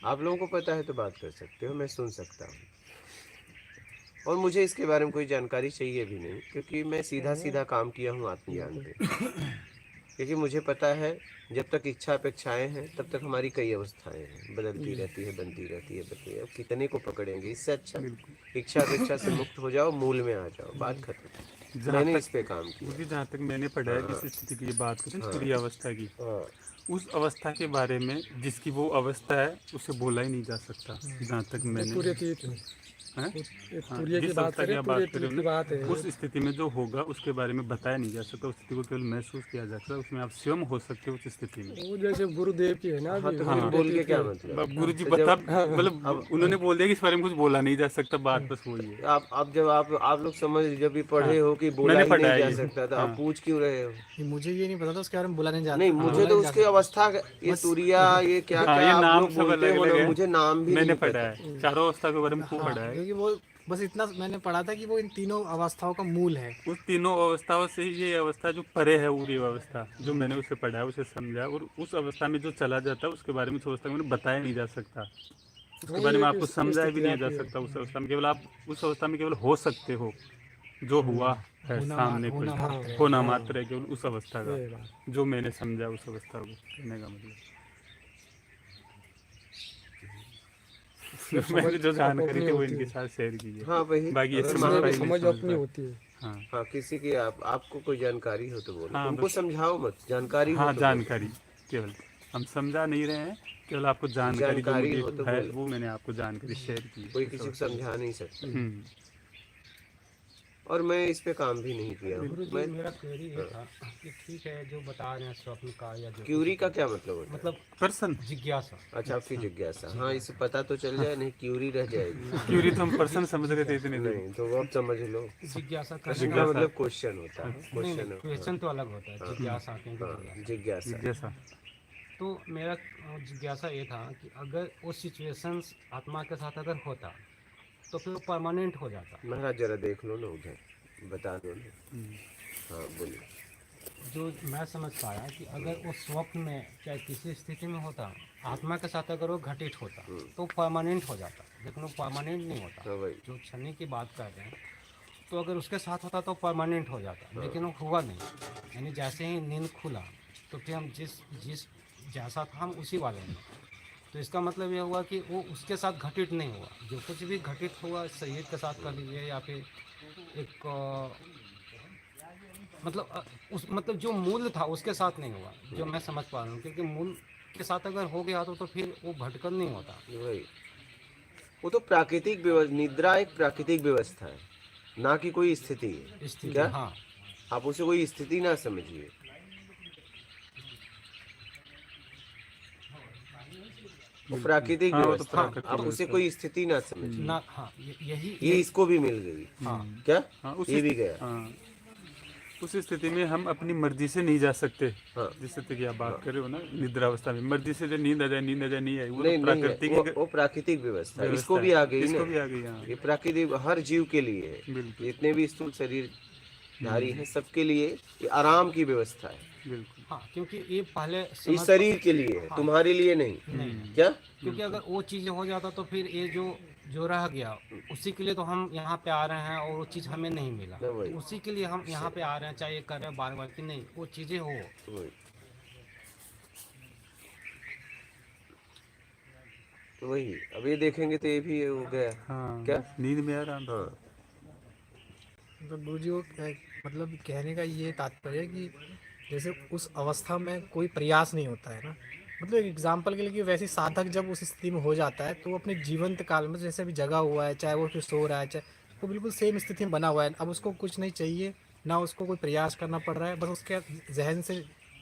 आप लोगों को पता है तो बात कर सकते हो, मैं सुन सकता हूँ। और मुझे इसके बारे में कोई जानकारी चाहिए भी नहीं, क्योंकि मैं सीधा सीधा काम किया हूँ आत्मज्ञान पे। क्योंकि मुझे पता है जब तक इच्छा अपेक्षाएं हैं तब तक हमारी कई अवस्थाएं हैं, बदलती रहती है, बनती रहती है, बनती है। अब कितने को पकड़ेंगे? इससे अच्छा इच्छा अपेक्षा से मुक्त हो जाओ, मूल में आ जाओ, बात खत्म। मैंने इस पे काम किया। जहाँ तक मैंने पढ़ा है जिस स्थिति की बात करें तुरीय अवस्था की, उस अवस्था के बारे में जिसकी वो अवस्था है उसे बोला ही नहीं जा सकता, जहाँ तक मैंने तुर्यतीत हैं? एक हाँ, तुर्य की जिस बात अवस्था की करें, आप बात तुर्यतीत करें की ना, बात है। उस स्थिति में जो होगा उसके बारे में बताया नहीं जा सकता, उस स्थिति को केवल महसूस किया जा सकता है, उसमें आप स्वयं हो सकते हो उस स्थिति में। वो जैसे गुरुदेव की है ना हाँ अभी, तो हाँ। फिर बोल के तुर्यतीत क्या की। मतलब? अब गुरु जी तो बता, जब मतलब उन्होंने बोल दिया कि इस बारे में कुछ बोला नहीं जा सकता, बात बस वही है। आप जब आप लोग समझ जब भी पढ़े हाँ, हो कि बोला मैंने ही पढ़ा नहीं है जा ये। सकता, तो हाँ। आप पूछ क्यों रहे हो? ये मुझे ये नहीं पता था उसके बारे में बोला नहीं जाता। नहीं, मुझे बोला तो नहीं जा उसकी सकता। अवस्था ये बस- तुरिया ये क्या हाँ, क्या ये आप नाम लोग सब बोलते अलग हो अलग ना, है, मुझे नाम भी मैंने नहीं पढ़ा पता। है, चारों अवस्था के बारे में खूब हाँ, पढ़ा है। क्योंकि वो बस इतना मैंने पढ़ा था कि वो इन तीनों अवस्थाओं का मूल है। उस तीनों अवस्थाओं से ही ये अवस्था जो परे है, पूरी अवस्था जो मैंने उसे पढ़ा है, उसे समझा, और उस अवस्था में जो चला जाता है उसके बारे में उस अवस्था में बताया नहीं जा सकता, उसके वही बारे में एक आपको समझाया भी स्थिति नहीं आती जा है। सकता। उस अवस्था में केवल आप उस अवस्था में केवल हो सकते हो, जो हुआ है होना सामने होना कोई मात्र है। होना मात्र है, केवल उस अवस्था ये का बात। जो मैंने समझा, उस अवस्था को कहने का मतलब। मैंने जो जानकारी थी वो इनके साथ शेयर की है। हाँ वही, बाकी ये अगर समझ मान पाए लो नहीं समझ समझ अपनी पाए। होती है। हाँ हाँ किसी की आपको कोई जानकारी हो तो बोलो, हाँ, उनको बस- समझाओ मत, जानकारी हो हाँ, तो जानकारी केवल हम समझा नहीं रहे हैं, केवल आपको जानकारी जो जानकारी मुझे हो तो है बोलो। वो मैंने आपको जानकारी शेयर की है। कोई किसी को समझा नहीं सकता, हम्म, और मैं इस पे काम भी नहीं किया हूँ। गुरु जी मैं मेरा क्वेरी ये था कि ठीक है जो बता रहे हैं स्वप्न का या जो क्यूरी का क्या मतलब होता है? मतलब पर्सन जिज्ञासा। अच्छा, आपकी जिज्ञासा, हाँ इसे पता तो चल जाए, नहीं क्यूरी रह जाएगी। क्यूरी तो हम पर्सन समझ रहे थे इतने दिन। नहीं तो वो आप समझ लो, जिज्ञासा करने प्रश्न का का मतलब क्वेश्चन होता है, नहीं क्वेश्चन क्वेश्चन तो अलग होता है, जिज्ञासा क्योंकि जिज्ञासा। जिज्ञासा। जैसा तो मेरा जिज्ञासा ये था कि अगर वो सिचुएशंस आत्मा के साथ अगर होता तो फिर वो परमानेंट हो जाता। महाराज जरा देख लो ना उधर, बता दो ना। हाँ बोलिए। जो मैं समझ पाया कि अगर वो स्वप्न में चाहे किसी स्थिति में होता, आत्मा के साथ अगर वो घटित होता तो परमानेंट हो जाता, लेकिन वो परमानेंट नहीं होता। हाँ भाई, जो क्षणिक की बात कर रहे हैं, तो अगर उसके साथ होता तो परमानेंट हो जाता, लेकिन वो हुआ नहीं। यानी जैसे ही नींद खुला तो फिर हम जिस जैसा था हम उसी वाले में। तो इसका मतलब ये हुआ कि वो उसके साथ घटित नहीं हुआ। जो कुछ भी घटित हुआ शरीर के साथ कर लीजिए या फिर एक मतलब जो मूल था उसके साथ नहीं हुआ, जो मैं समझ पा रहा हूँ। क्योंकि मूल के साथ अगर हो गया तो फिर वो भटकन नहीं होता। वही, वो तो प्राकृतिक निद्रा एक प्राकृतिक व्यवस्था है, ना कि कोई स्थिति है। स्थिति क्या? हाँ, आप उसे कोई स्थिति ना समझिए। वो प्राकृतिक हाँ, वो तो व्यवस्था, प्राकृतिक आप उसे कोई स्थिति ना समझिए। ना हाँ यही ये इसको भी मिल गई। हाँ क्या? हाँ, उस ये भी गया। हाँ, उस स्थिति में हम अपनी मर्जी से नहीं जा सकते। हाँ। जिस स्थिति की आप बात कर रहे हो ना, निद्रावस्था में मर्जी से जो नींद आ जाए नहीं आई, वो नहीं तो नहीं है, प्राकृतिक वो प्राकृतिक व्यवस्था है। व्यवस्था इसको भी है। आ गई इसको ना, भी आ गई, हाँ। ये प्राकृतिक हर जीव के लिए है। बिल्कुल जितने भी स्थूल शरीर धारी हैं सबके लिए ये आराम की व्यवस्था है। बिल्कुल। हाँ, क्योंकि ये पहले इस शरीर के लिए है, तुम्हारे लिए नहीं। क्या? क्योंकि अगर वो चीज़ हो जाता तो फिर ये जो रह गया उसी के लिए तो हम यहाँ पे आ रहे हैं, और वो चीज़ हमें नहीं मिला नहीं, वही। तो उसी के लिए हम यहाँ पे आ रहे हैं, चाहे ये कर रहे हैं बार बार कि नहीं वो चीज़ें हो। वही वही, अब ये देखेंगे तो ये भी हो गया। हाँ, क्या? नींद में आराम। हाँ तो गुरु जी को मतलब कहने का ये तात्पर्य है कि जैसे उस अवस्था में कोई प्रयास नहीं होता है ना। मतलब एक एग्जाम्पल के लिए कि वैसे साधक जब उस स्थिति में हो जाता है तो वो अपने जीवंत काल में जैसे भी जगा हुआ है, चाहे वो फिर सो रहा है, चाहे वो बिल्कुल सेम स्थिति में बना हुआ है। अब उसको कुछ नहीं चाहिए, ना उसको कोई प्रयास करना पड़ रहा है, बस उसके जहन से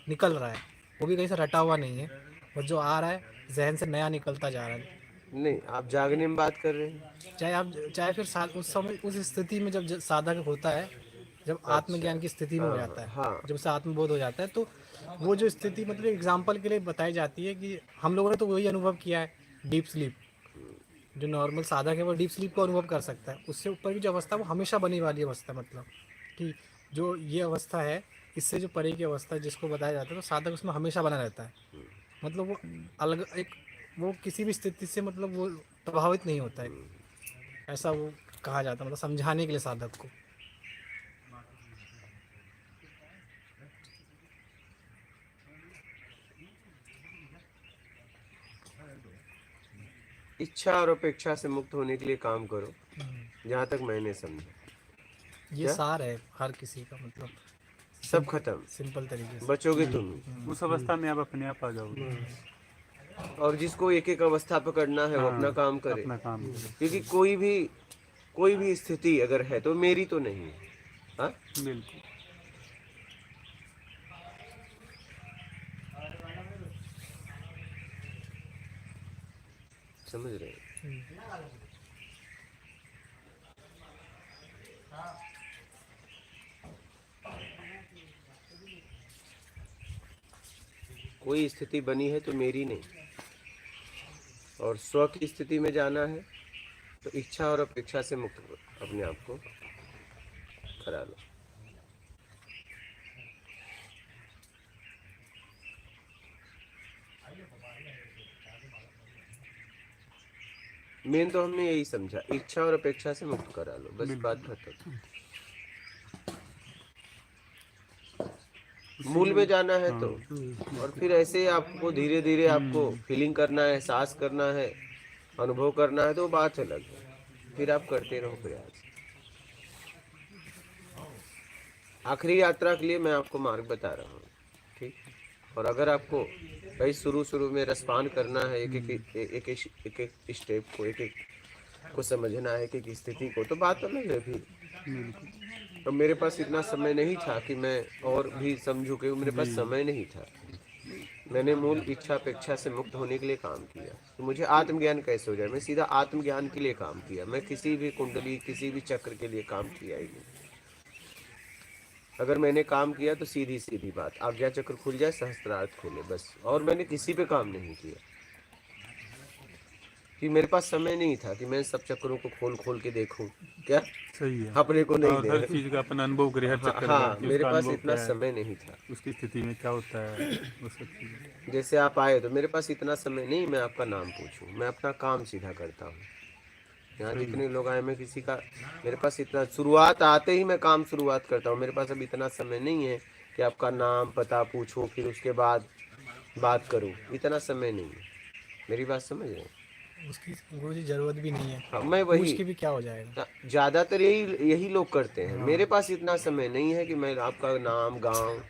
निकल रहा है, वो भी कहीं से रटा हुआ नहीं है, और जो आ रहा है जहन से नया निकलता जा रहा है। नहीं, आप जागने में बात कर रहे हैं। चाहे फिर उस समय उस स्थिति में जब साधक होता है, जब आत्मज्ञान की स्थिति में हो जाता है, हाँ। जब उसे आत्मबोध हो जाता है, तो वो जो स्थिति मतलब एग्जाम्पल के लिए बताई जाती है कि हम लोगों ने तो वही अनुभव किया है, डीप स्लीप। जो नॉर्मल साधक है वो डीप स्लीप को अनुभव कर सकता है। उससे ऊपर की जो अवस्था वो हमेशा बनी वाली अवस्था, मतलब कि जो ये अवस्था है इससे जो परे की अवस्था जिसको बताया जाता है, तो साधक उसमें हमेशा बना रहता है। मतलब वो अलग एक वो किसी भी स्थिति से मतलब वो प्रभावित नहीं होता है, ऐसा वो कहा जाता है, मतलब समझाने के लिए साधक को। इच्छा और अपेक्षा से मुक्त होने के लिए काम करो, जहाँ तक मैंने समझा। ये क्या? सार है हर किसी का, मतलब सब खत्म, सिंपल तरीके से। बचोगे तुम ही। उस अवस्था में आप अपने आप आ जाओगे, और जिसको एक एक अवस्था पकड़ना है वो अपना काम करे, अपना काम करो। क्योंकि कोई भी स्थिति अगर है तो मेरी तो नहीं है। हाँ, बिल्कुल। समझ रहे हैं? कोई स्थिति बनी है तो मेरी नहीं, और स्व की स्थिति में जाना है तो इच्छा और अपेक्षा से मुक्त अपने आप को करा लो। मेन तो हमने यही समझा, इच्छा और अपेक्षा से मुक्त करा लो, बस बात खत्म। मूल में जाना है तो, और फिर ऐसे आपको धीरे धीरे आपको फीलिंग करना है, एहसास करना है, अनुभव करना है, तो बात अलग है। फिर आप करते रहो प्रयास। आखिरी यात्रा के लिए मैं आपको मार्ग बता रहा हूँ, ठीक। और अगर आपको भाई शुरू में रसपान करना है, एक स्टेप को, एक को समझना है, एक स्थिति को, तो बात अलग है फिर। तो मेरे पास इतना समय नहीं था कि मैं और भी समझूं, कि मेरे पास समय नहीं था। मैंने मूल इच्छा अपेक्षा से मुक्त होने के लिए काम किया। तो मुझे आत्मज्ञान कैसे हो जाए, मैं सीधा आत्मज्ञान के लिए काम किया। मैं किसी भी कुंडली, किसी भी चक्र के लिए काम किया ही नहीं। अगर मैंने काम किया तो सीधी सीधी बात, आज्ञा चक्र खुल जाए, सहस्त्रार्थ खुले, बस। और मैंने किसी पे काम नहीं किया, कि मेरे पास समय नहीं था कि मैं सब चक्रों को खोल के देखूं। क्या सही है, अपने को नहीं और हर दे। चीज का अपन अनुभव करे, हर चक्कर हाँ, का, कि मेरे उसका पास अनुभव इतना क्या है, समय नहीं था। उसकी स्थिति में क्या होता है, वो सब चीजें। जैसे आप आए तो मेरे पास इतना समय नहीं मैं आपका नाम पूछूं, मैं अपना काम सीधा करता हूँ। यहाँ जितने लोग आए, मैं किसी का, मेरे पास इतना, शुरुआत आते ही मैं काम शुरुआत करता हूँ। मेरे पास अब इतना समय नहीं है कि आपका नाम पता पूछूं, फिर उसके बाद बात करूं, इतना समय नहीं है। मेरी बात समझ रहे हैं? उसकी गुरुजी जरूरत भी नहीं है। हाँ, मैं पूछ वही, के भी क्या हो जाएगा। ज्यादातर यही लोग करते हैं। मेरे पास इतना समय नहीं है कि मैं आपका नाम, गांव,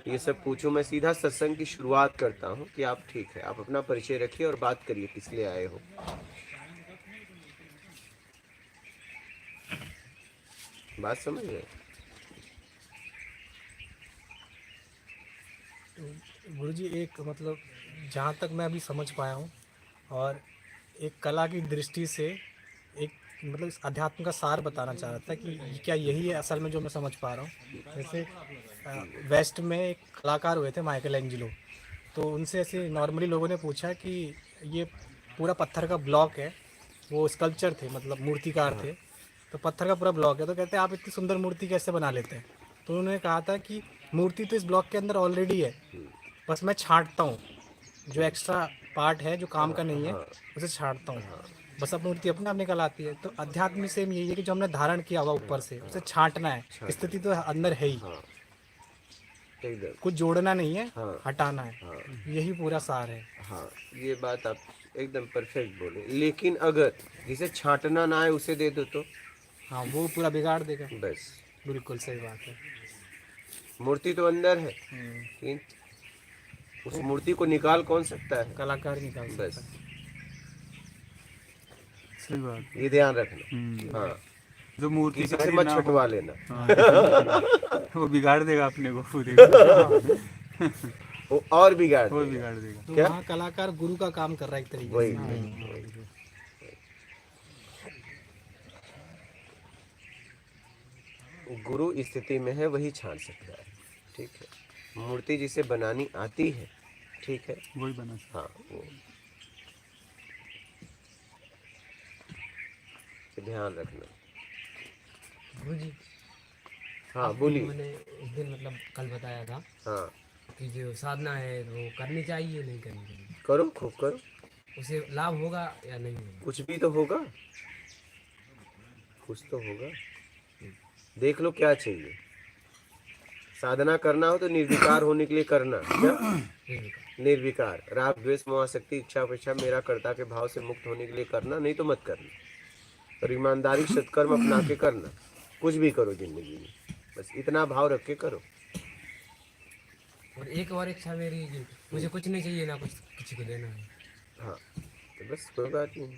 ये सब पूछूं। मैं सीधा सत्संग की शुरुआत करता हूं कि आप ठीक है, आप अपना परिचय रखिए और बात करिए, किस लिए आए हो। बात समझ रहे? गुरुजी एक मतलब जहाँ तक मैं अभी समझ पाया हूँ, और एक कला की दृष्टि से एक मतलब इस अध्यात्म का सार बताना चाह रहा था कि क्या यही है असल में जो मैं समझ पा रहा हूँ। जैसे वेस्ट में एक कलाकार हुए थे माइकल एंजेलो, तो उनसे ऐसे नॉर्मली लोगों ने पूछा कि ये पूरा पत्थर का ब्लॉक है, वो स्कल्पचर थे, मतलब मूर्तिकार थे, तो पत्थर का पूरा ब्लॉक है, तो कहते हैं आप इतनी सुंदर मूर्ति कैसे बना लेते हैं। तो उन्होंने कहा था कि मूर्ति तो इस ब्लॉक के अंदर ऑलरेडी है, बस मैं छांटता हूँ, जो एक्स्ट्रा पार्ट है जो काम का नहीं है उसे छांटता हूँ, बस अब मूर्ति अपने आप निकल आती है। तो अध्यात्म सेम यही है कि जो हमने धारण किया हुआ ऊपर से उसे छांटना है, स्थिति तो अंदर है ही, एकदम। कुछ जोड़ना नहीं है, हाँ। हटाना है, हाँ। यही पूरा सार है। हाँ, ये बात आप एकदम परफेक्ट बोले। लेकिन अगर जिसे छांटना ना है उसे दे दो तो हाँ, वो पूरा बिगाड़ देगा। बस। बिल्कुल सही बात है। मूर्ति तो अंदर है, लेकिन उस मूर्ति को निकाल कौन सकता है? कलाकार निकाल सकता बस, है। सही बात। ये ध्यान रखना। हाँ, जो मूर्ति किसी से मत छटवा लेना, वो बिगाड़ देगा अपने को पूरे वो और बिगाड़ वो देगा। बिगाड़ देगा। तो क्या? वहाँ कलाकार गुरु का काम कर रहा है एक तरीके वही, से। वही। गुरु स्थिति में है, वही छांट सकता है, ठीक है। मूर्ति जिसे बनानी आती है, ठीक है, वही बना। हाँ, वो ध्यान रखना। गुरुजी, हाँ, बोलिए। मैंने उस दिन मतलब कल बताया था हाँ, कि जो साधना है वो करनी चाहिए, नहीं करनी चाहिए, करो, खूब करो, उसे लाभ होगा या नहीं होगा। कुछ भी तो होगा, कुछ तो होगा। देख लो क्या चाहिए। साधना करना हो तो निर्विकार होने के लिए करना। क्या? निर्विकार, राग द्वेष मोह आसक्ति इच्छा अपेक्षा मेरा कर्ता के भाव से मुक्त होने के लिए करना, नहीं तो मत करना। और ईमानदारी सत्कर्म अपना के करना। कुछ भी करो जिंदगी में, बस इतना भाव रख के करो। और एक और इच्छा मेरी है कि मुझे कुछ नहीं चाहिए, ना कुछ किसी को देना है। हाँ तो बस कोई बात नहीं,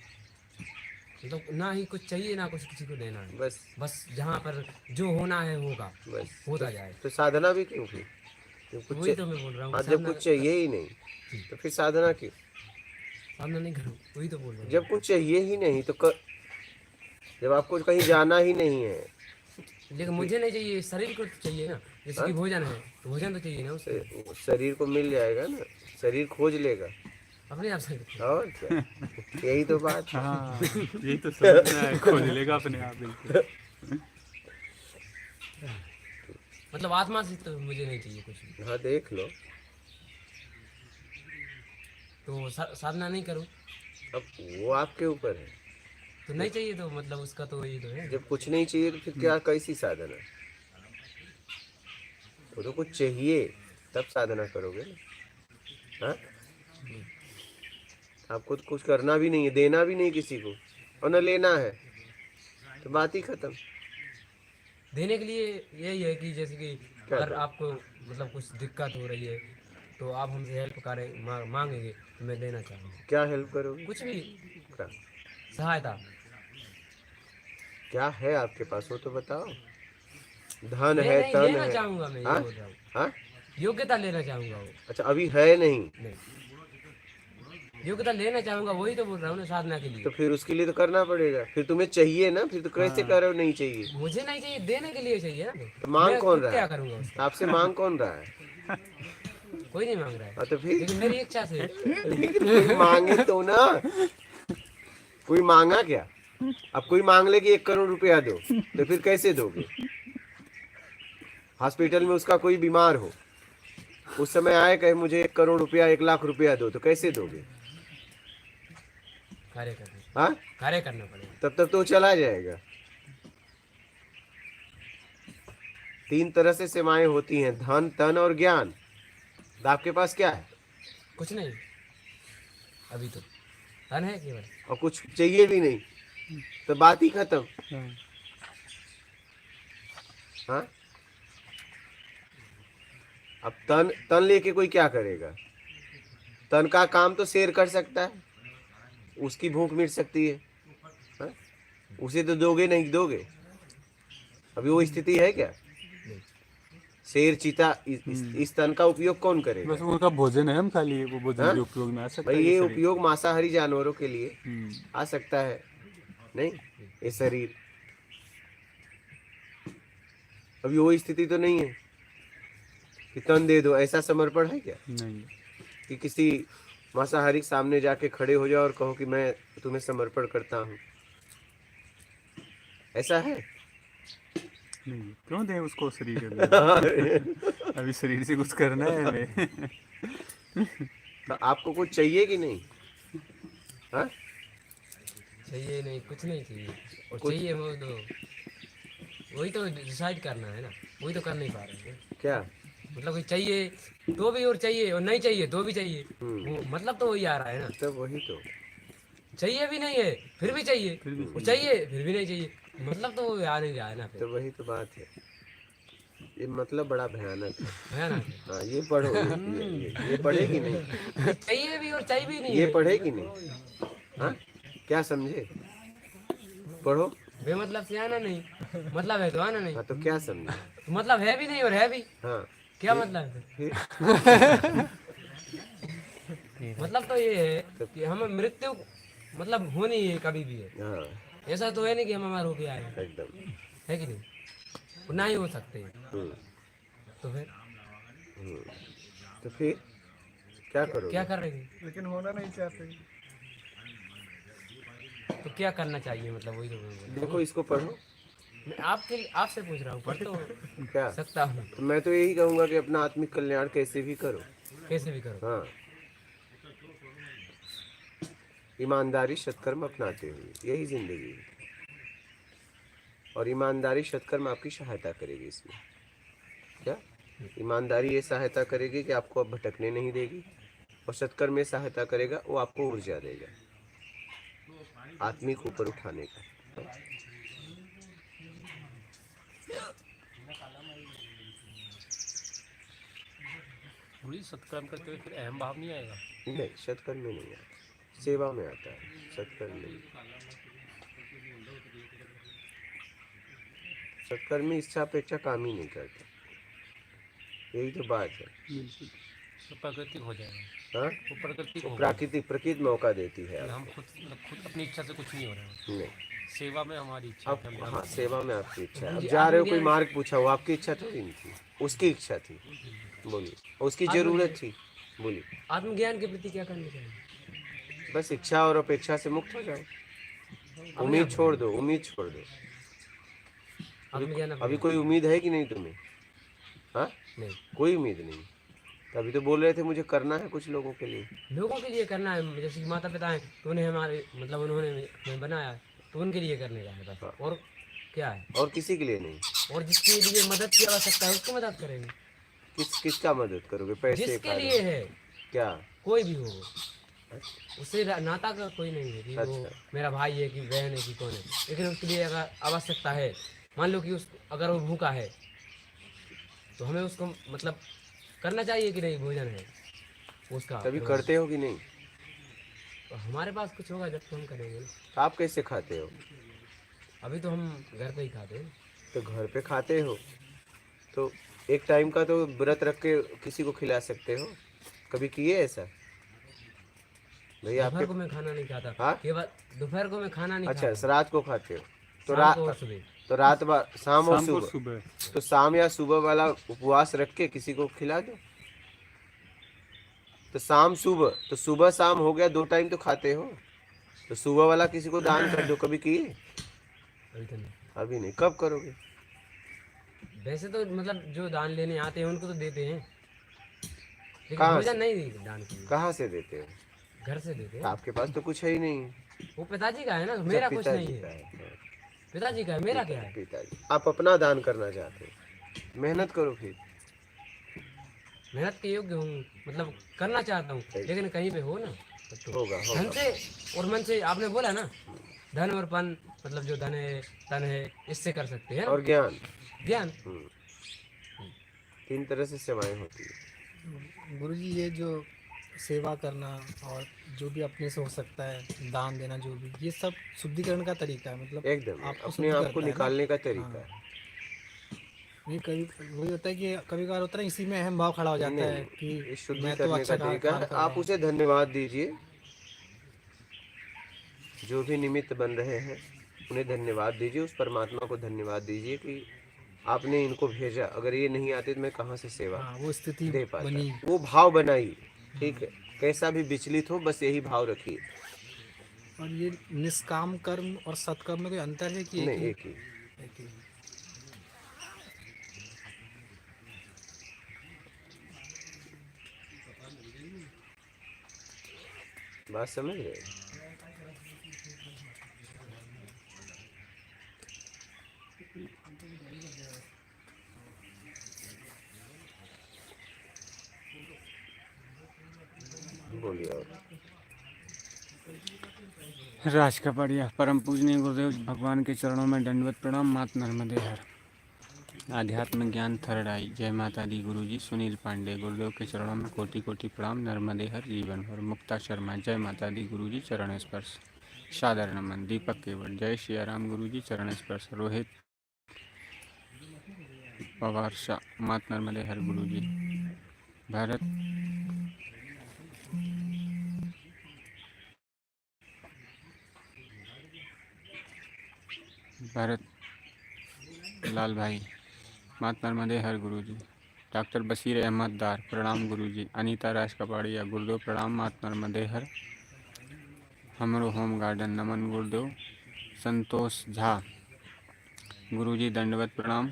मतलब ना ही कुछ चाहिए ना कुछ किसी को देना है। बस बस जहाँ पर जो होना है होगा, बस होता जाए। तो साधना भी क्यों फिर? जब कुछ वही तो मैं बोल रहा हूँ। हाँ, जब कुछ चाहिए ही नहीं तो फिर साधना क्यों? सामना नहीं करूँ, वही तो बोल रहा हूँ। जब कुछ चाहिए ही नहीं तो जब आपको कहीं जाना ही नहीं है, लेकिन मुझे नहीं चाहिए, शरीर को चाहिए ना। जैसे कि भोजन है तो भोजन तो चाहिए ना उसे, तो शरीर को मिल जाएगा ना, शरीर खोज लेगा अपने आप से। और क्या, यही तो बात है। हाँ यही तो समझना है, खोज लेगा अपने आप बिल्कुल। मतलब आत्मा से तो मुझे नहीं चाहिए कुछ भी। हाँ देख लो, तो साधना नहीं करूँ अब वो आपके ऊपर है। तो नहीं चाहिए, तो मतलब उसका तो वही तो है। जब कुछ नहीं चाहिए तो फिर क्या, कैसी साधना? वो तो कुछ चाहिए तब साधना करोगे ना। हाँ, आपको तो कुछ करना भी नहीं है, देना भी नहीं किसी को, और न लेना है, तो बात ही खत्म। देने के लिए यही है कि जैसे कि अगर आपको मतलब कुछ दिक्कत हो रही है तो आप हमसे हेल्प करें, मांगेंगे तो मैं देना चाहूँगा। क्या हेल्प करोगे? कुछ भी क्या सहायता। क्या है आपके पास वो तो बताओ। धन मैं है, नहीं तन लेना है। चाहूँगा, मैं ये हाँ? बोल रहा हूँ। हाँ? योग्यता लेना चाहूँगा वो। अच्छा, अभी है नहीं नहीं, योग्यता लेना चाहूँगा, वही तो बोल रहा हूँ ना, साधना के लिए। तो फिर उसके लिए तो करना पड़ेगा, फिर तुम्हें चाहिए ना, फिर तो कैसे कह रहे हो नहीं चाहिए? मुझे नहीं चाहिए, देने के लिए चाहिए ना। तो मांग मैं कौन खुद रहा क्या है? करूँगा उसका? आपसे मांग कौन रहा है? कोई नहीं मांग रहा है, हाँ तो फिर लेकिन मेरी इच्छा से। लेकिन कोई मांगे तो ना, कोई मांगा क्या? अब कोई मांग ले कि 1 करोड़ रुपया दो, तो फिर कैसे दोगे? हॉस्पिटल में उसका कोई बीमार हो, उस समय आए कहे मुझे 1 करोड़ रुपया, 1 लाख रुपया दो, तो कैसे दोगे? कार्य करना, हाँ, कार्य करना पड़ेगा। तब तक तो वो चला जाएगा। 3 तरह से सेवाएं होती हैं, धन, तन और ज्ञान। तो आपके पास क्या है? कुछ नहीं अभी तो, धन है केवल। और कुछ चाहिए भी नहीं, तो बात ही खत्म। हाँ, अब तन लेके कोई क्या करेगा? तन का काम तो शेर कर सकता है, उसकी भूख मिट सकती है। हाँ? उसे तो दोगे नहीं दोगे? अभी वो स्थिति है क्या? शेर, चीता, इस तन का उपयोग कौन करेगा? बस उनका भोजन है, हम खा लिए, वो भोजन हाँ? के उपयोग में आ सकता भाई है ये शरीर। उपयोग मांसाहारी जानवरों के लिए हम्म। आ सकता है, नहीं ये शरीर। अभी वो स्थिति तो नहीं है कि तन दे दो, ऐसा समर्पण है क्या? नहीं। कि किसी मांसाहारी के सामने जाके खड़े हो जाओ और कहो कि मैं तुम्हें समर्पण करता हूँ, ऐसा है? नहीं, क्यों दें उसको शरीर में? अभी शरीर से कुछ करना है हमें। तो आपको कुछ चाहिए कि नहीं? हाँ? चाहिए नहीं, कुछ नहीं चाहिए। और कुछ- चाहिए वो तो, वही तो डिसाइड करना है ना, वही तो कर नहीं पा रहे हैं। क्या? मतलब कि चाहिए तो भी और चाहिए, और नहीं चाहिए तो भी चाहिए। वो मतलब तो वही आ रहा है ना, तब वही तो, चाहिए भी नहीं है फिर भी चाहिए, और चाहिए फिर भी नहीं चाहिए, मतलब तो वो आ नहीं रहा है ना। तो फिर वही तो बात है। ये मतलब बड़ा भयानक है। है ना, हाँ, ये पढ़ो, ये पढ़ेगी नहीं, चाहिए भी और चाहिए भी नहीं ये है। पढ़ेगी नहीं। हाँ, क्या समझे? पढ़ो। बेमतलब से आना नहीं, मतलब है तो आना नहीं। हाँ तो क्या समझे? तो मतलब है भी नहीं और है भी, हाँ, क्या मतलब है? फिर मतलब तो ये है कि हमें मृत्यु मतलब होनी है, कभी भी है। हाँ, ऐसा तो है नहीं कि हम हमारे होके आए हैं, एकदम। है कि नहीं? और ना ही हो सकते हैं। तो फिर तो फिर क्या करोगे? क्या करेंगे? लेकिन होना नहीं चाहते। तो क्या करना चाहिए, मतलब वही तो मैं बोल रहा हूँ। देखो इसको पढ़ो। मैं आपसे पूछ रहा हूँ, पढ़ तो क्या? सकता हूँ, तो मैं तो यही कहूंगा कि अपना आत्मिक कल्याण कैसे भी करो। कैसे भी करो। हाँ, ईमानदारी सत्कर्म अपनाते हुए, यही जिंदगी है। और ईमानदारी सत्कर्म आपकी सहायता करेगी इसमें। क्या? ईमानदारी ये सहायता करेगी कि आपको अब भटकने नहीं देगी, और सत्कर्म में सहायता करेगा, वो आपको ऊर्जा देगा आत्मिक ऊपर उठाने का। गुरु जी सत्कर्म करते हुए फिर अहम भाव नहीं आएगा? नहीं, सत्कर्म में नहीं आता, सेवा में आता है, सत्कर्म में। सत्कर्म में इच्छा अपेक्षा काम ही नहीं करता, यही तो बात है। तो प्राकृतिक हो जाएगा। हाँ, वो प्राकृतिक होगा। प्राकृतिक प्रकृति मौका देती है हम आपको। खुद अपनी इच्छा से कुछ नहीं हो रहा है। नहीं, सेवा में हमारी इच्छा अब है। हाँ, सेवा में आपकी इच्छा है। अब जा रहे हो, कोई मार्ग पूछा, वो आपकी इच्छा थोड़ी नहीं थी, उसकी इच्छा थी, बोलिए, उसकी जरूरत थी, बोलिए। आत्मज्ञान के प्रति क्या करना चाहिए? बस इच्छा और अपेक्षा से मुक्त हो जाओ, उम्मीद छोड़ दो, उम्मीद छोड़ दो। आत्मज्ञान अभी कोई उम्मीद है कि नहीं तुम्हें? हाँ, नहीं, कोई उम्मीद नहीं। तभी तो बोल रहे थे मुझे करना है कुछ लोगों के लिए। लोगों के लिए करना है, जैसे कि माता पिता हैं तो उन्हें हमारे मतलब उन्होंने हमें बनाया है, तो उनके लिए करने का है बस। और क्या है? और किसी के लिए नहीं। और जिसके लिए मदद की आवश्यकता है उसको मदद करेंगे। किसका मदद करोगे? पैसे जिसके का? लिए है, क्या? कोई भी हो, उससे नाता का कोई नहीं है कि वो अच्छा। मेरा भाई है कि बहन है कि कौन है, लेकिन उसके लिए अगर आवश्यकता है, मान लो कि उस अगर वो भूखा है तो हमें उसको मतलब करना चाहिए कि नहीं, भोजन है उसका। तभी तो करते हो कि नहीं? हमारे पास कुछ होगा जब तो हम करेंगे ना। तो आप कैसे खाते हो? अभी तो हम घर पे ही खाते हैं। तो घर पे खाते हो तो एक टाइम का तो व्रत रख के किसी को खिला सकते हो, कभी किए ऐसा? भैया दोपहर आपके को मैं खाना नहीं खाता। हाँ? केवल दोपहर को मैं खाना नहीं अच्छा, खाता। रात को खाते हो तो शाम को और सुबह। तो रात शाम और शाम को सुबह। सुबह। तो शाम या सुबह वाला उपवास रख के किसी को खिला दो। तो शाम सुबह, तो सुबह शाम हो गया, 2 टाइम तो खाते हो, तो सुबह वाला किसी को दान कर दो। कभी किए? अभी तो नहीं। अभी नहीं, कब करोगे? वैसे तो मतलब जो दान लेने आते हैं उनको तो देते हैं, लेकिन कहाँ भोजन से? नहीं दान किए। कहाँ से देते हो? घर से देते हैं। आपके पास तो कुछ है ही नहीं। वो पिताजी का है ना, मेरा कुछ पिताजी नहीं का है। है। पिताजी का है, मेरा क्या है? पिताजी, आप अपना दान करना चाहते हो, मेहनत करो फिर। मेहनत के योग्य हूँ, मतलब करना चाहता हूँ, लेकिन कहीं पे हो ना तो होगा, धन होगा। से और मन से। आपने बोला ना धन और पन, मतलब जो धन है तन है, इससे कर सकते हैं ना? और ज्ञान, ज्ञान। 3 तरह से सेवाएं होती है। गुरुजी ये जो सेवा करना और जो भी अपने से हो सकता है दान देना, जो भी ये सब शुद्धिकरण का तरीका है, मतलब एकदम आपको अपने आप को शुद्ध करता है ना? निकालने का तरीका हाँ। है। ये कभी वही होता है कि कभी कभार होता है इसी में अहम भाव खड़ा हो जाता है ये कि शुद्धि मैं तो करने अच्छा का तरीका काम है। कर रहा आप हूँ। उसे धन्यवाद दीजिए, जो भी निमित्त बन रहे हैं उन्हें धन्यवाद दीजिए, उस परमात्मा को धन्यवाद दीजिए कि आपने इनको भेजा, अगर ये नहीं आते तो मैं कहाँ से सेवा हाँ, वो स्थिति दे पाता। बनी। वो भाव बनाइए, ठीक है, कैसा भी विचलित हो, बस यही भाव रखिए। और ये निष्काम कर्म और सत्कर्म में कोई अंतर है कि नहीं, एक ही। एक ही? बात समझ रहे? बोलिए। और राज का बढ़िया परम पूजनीय गुरुदेव भगवान के चरणों में दंडवत प्रणाम। मात नर्मदे हर। आध्यात्म ज्ञान थर्ड आई। जय माता दी। गुरुजी सुनील पांडे। गुरुदेव के चरणों में कोटि कोटि प्रणाम। नर्मदे हर जीवन भर। मुक्ता शर्मा। जय माता दी। गुरुजी चरण स्पर्श। सादर नमन। दीपक केवट। जय श्री राम। गुरुजी चरण स्पर्श। रोहित पवार शाह। मात नर्मदे हर। गुरुजी। भारत भारत लाल भाई। मात नर्मदे हर। गुरुजी। डॉक्टर बशीर अहमद दार। प्रणाम गुरुजी। अनीता राज कपाड़िया। गुरुदेव प्रणाम। मात नर्मदे हर। हमरो होम गार्डन। नमन गुरुदेव। संतोष झा। गुरुजी दंडवत प्रणाम।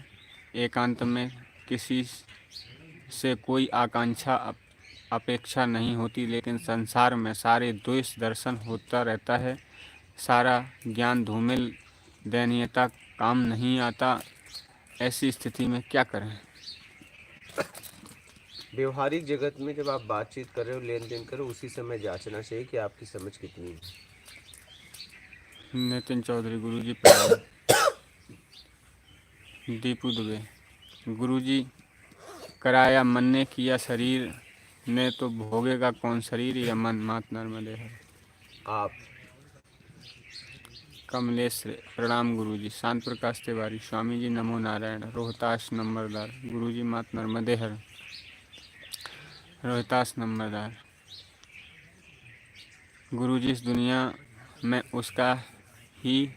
एकांत में किसी से कोई आकांक्षा अपेक्षा नहीं होती, लेकिन संसार में सारे द्वेष दर्शन होता रहता है। सारा ज्ञान धूमिल, दयनीयता काम नहीं आता। ऐसी स्थिति में क्या करें? व्यवहारिक जगत में जब आप बातचीत कर रहे हो, लेन देन करो, उसी समय जांचना चाहिए कि आपकी समझ कितनी है। नितिन चौधरी। गुरुजी प्रणाम। दीपू दुबे। गुरुजी कराया मन ने किया शरीर ने तो भोगेगा कौन शरीर या मन, मात नर्मदे हर। आप कमलेश रे, प्रणाम गुरुजी। शांत प्रकाश तिवारी, स्वामी जी नमो नारायण, रोहतास नंबरदार। गुरुजी मात नर्मदे हर, रोहतास नंबरदार। गुरुजी इस दुनिया में उसका ही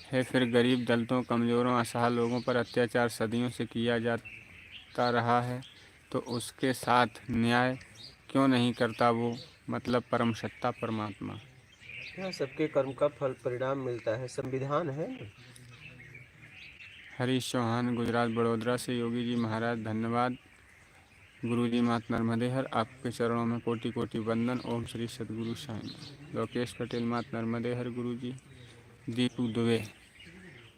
है, फिर गरीब, दलितों, कमज़ोरों, असहाय लोगों पर अत्याचार सदियों से किया जाता रहा है, तो उसके साथ न्याय क्यों नहीं करता वो, मतलब परम सत्ता परमात्मा। यहाँ सबके कर्म का फल परिणाम मिलता है, संविधान है ना। हरीश चौहान, गुजरात बड़ोदरा से। योगी जी महाराज धन्यवाद। गुरुजी मात नर्मदे हर, आपके चरणों में कोटि कोटि वंदन। ओम श्री सद्गुरु साईं। लोकेश पटेल मात नर्मदे हर गुरुजी। दीपू दुबे,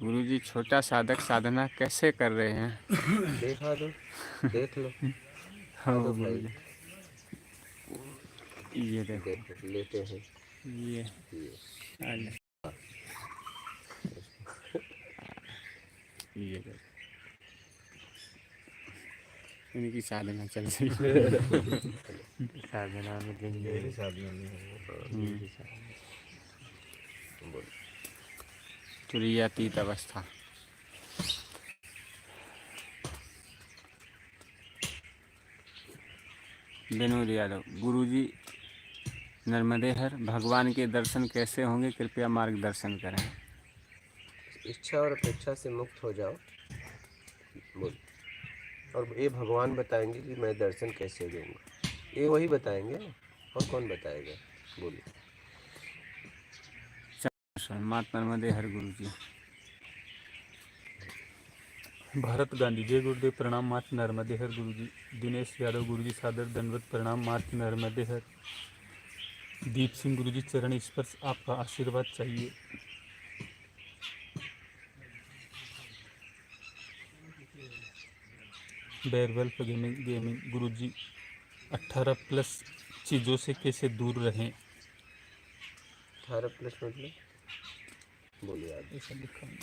गुरुजी छोटा साधक साधना कैसे कर रहे हैं? देखा दो, देख लो। हाँ दो भाई, गुरुजी, ये देखो, देखो लेते हैं ये ये। आले। ये देखो, इनकी साधना चल रही है। साधना में मेरी शादियों में तुरीयातीत अवस्था। विनोद यादव, गुरुजी नर्मदे हर, भगवान के दर्शन कैसे होंगे, कृपया मार्गदर्शन करें। इच्छा और अपेक्षा से मुक्त हो जाओ, बोल। और ये भगवान बताएंगे कि मैं दर्शन कैसे दूंगा, ये वही बताएंगे ना, और कौन बताएगा, बोलिए। मात नर्मदे हर गुरुजी। भारत गांधी, जय गुरुदेव, प्रणाम मात नर्मदे हर गुरुजी। दिनेश यादव, गुरुजी सादर दंडवत प्रणाम मात नर्मदे हर। दीप सिंह, गुरुजी चरण स्पर्श, आपका आशीर्वाद चाहिए। बेरवेल्फ गेमिंग, गुरुजी 18+ चीज़ों से कैसे दूर रहें। 18+ मतलब, बोलिए आप। ऐसा लिखा है।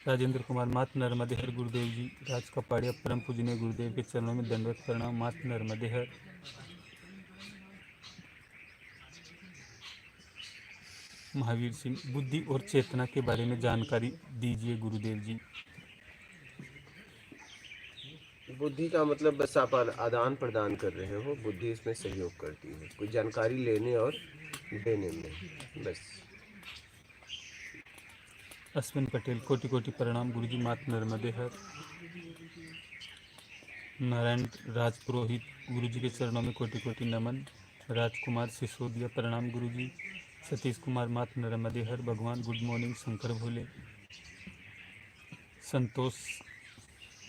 राजेंद्र कुमार, मात नर्मदे हर गुरुदेव जी। राज कपाड़िया, परम पूजनीय गुरुदेव के चरणों में दंडवत प्रणाम मात नर्मदे हर। महावीर सिंह, बुद्धि और चेतना के बारे में जानकारी दीजिए गुरुदेव जी। बुद्धि का मतलब बस आप आदान प्रदान कर रहे हो, बुद्धि इसमें सहयोग करती है, कोई जानकारी लेने और देने में, बस। अश्विन पटेल, कोटि कोटि प्रणाम गुरुजी मात नर्मदे हर। नारायण राज पुरोहित, गुरुजी के चरणों में कोटि कोटि नमन। राजकुमार सिसोदिया, प्रणाम गुरुजी। सतीश कुमार, मात नर्मदे हर। भगवान गुड मॉर्निंग, शंकर भोले। संतोष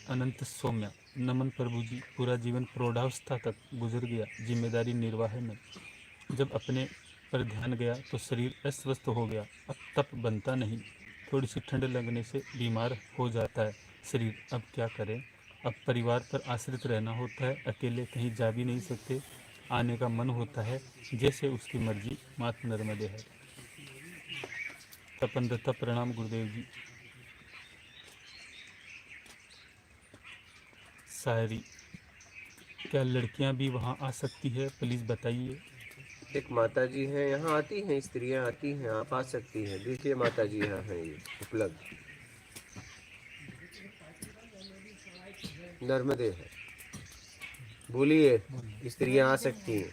अनंत सौम्या, नमन प्रभु जी। पूरा जीवन प्रौढ़ावस्था तक गुजर गया जिम्मेदारी निर्वाह में, जब अपने पर ध्यान गया तो शरीर अस्वस्थ हो गया, अब तप बनता नहीं, थोड़ी सी ठंड लगने से बीमार हो जाता है शरीर, अब क्या करें। अब परिवार पर आश्रित रहना होता है, अकेले कहीं जा भी नहीं सकते, आने का मन होता है जैसे उसकी मर्जी, मात नर्मदे है। तपन दत्ता, प्रणाम गुरुदेव जी। शायरी, क्या लड़कियां भी वहां आ सकती है, प्लीज़ बताइए। एक माता जी हैं, यहाँ आती हैं, स्त्रियाँ आती हैं, आप आ सकती हैं, देखिए माता जी यहाँ हैं, ये उपलब्ध नर्मदे है, बोलिए, स्त्रियाँ आ सकती हैं।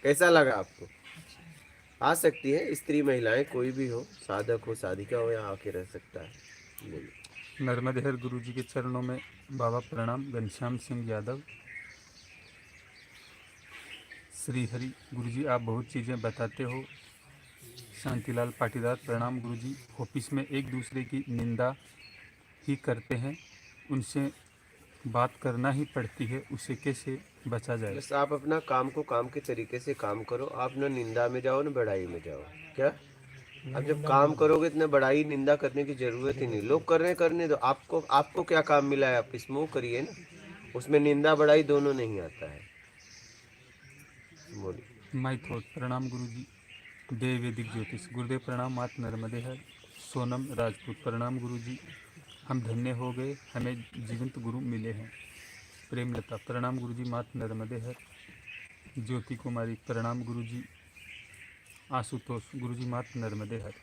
कैसा लगा आपको? आ सकती है स्त्री महिलाएं, कोई भी हो, साधक हो, साधिका हो, यहाँ आके रह सकता है, बोलिए। नर्मदे हर गुरु जी के चरणों में बाबा प्रणाम। घनश्याम सिंह यादव, श्री हरि, गुरुजी आप बहुत चीज़ें बताते हो। शांतिलाल पाटीदार, प्रणाम गुरुजी। ऑफिस में एक दूसरे की निंदा ही करते हैं, उनसे बात करना ही पड़ती है, उसे कैसे बचा जाए। बस आप अपना काम को काम के तरीके से काम करो, आप न निंदा में जाओ न बड़ाई में जाओ। क्या आप जब काम करोगे इतना बड़ाई निंदा करने की जरूरत ही नहीं, लोग कर रहे हैं, करने दो। आपको क्या काम मिला है, आप इसमें करिए ना, उसमें निंदा बड़ाई दोनों नहीं आता है, बोलिए। माई थॉट, प्रणाम गुरुजी। देव वैदिक ज्योतिष, गुरुदेव प्रणाम, मात नर्मदे हर। सोनम राजपूत, प्रणाम गुरुजी। हम धन्य हो गए, हमें जीवंत गुरु मिले हैं। प्रेमलता प्रणाम गुरुजी, मात नर्मदे हर। ज्योति कुमारी प्रणाम गुरुजी। आशुतोष गुरुजी, मात नर्मदे हर।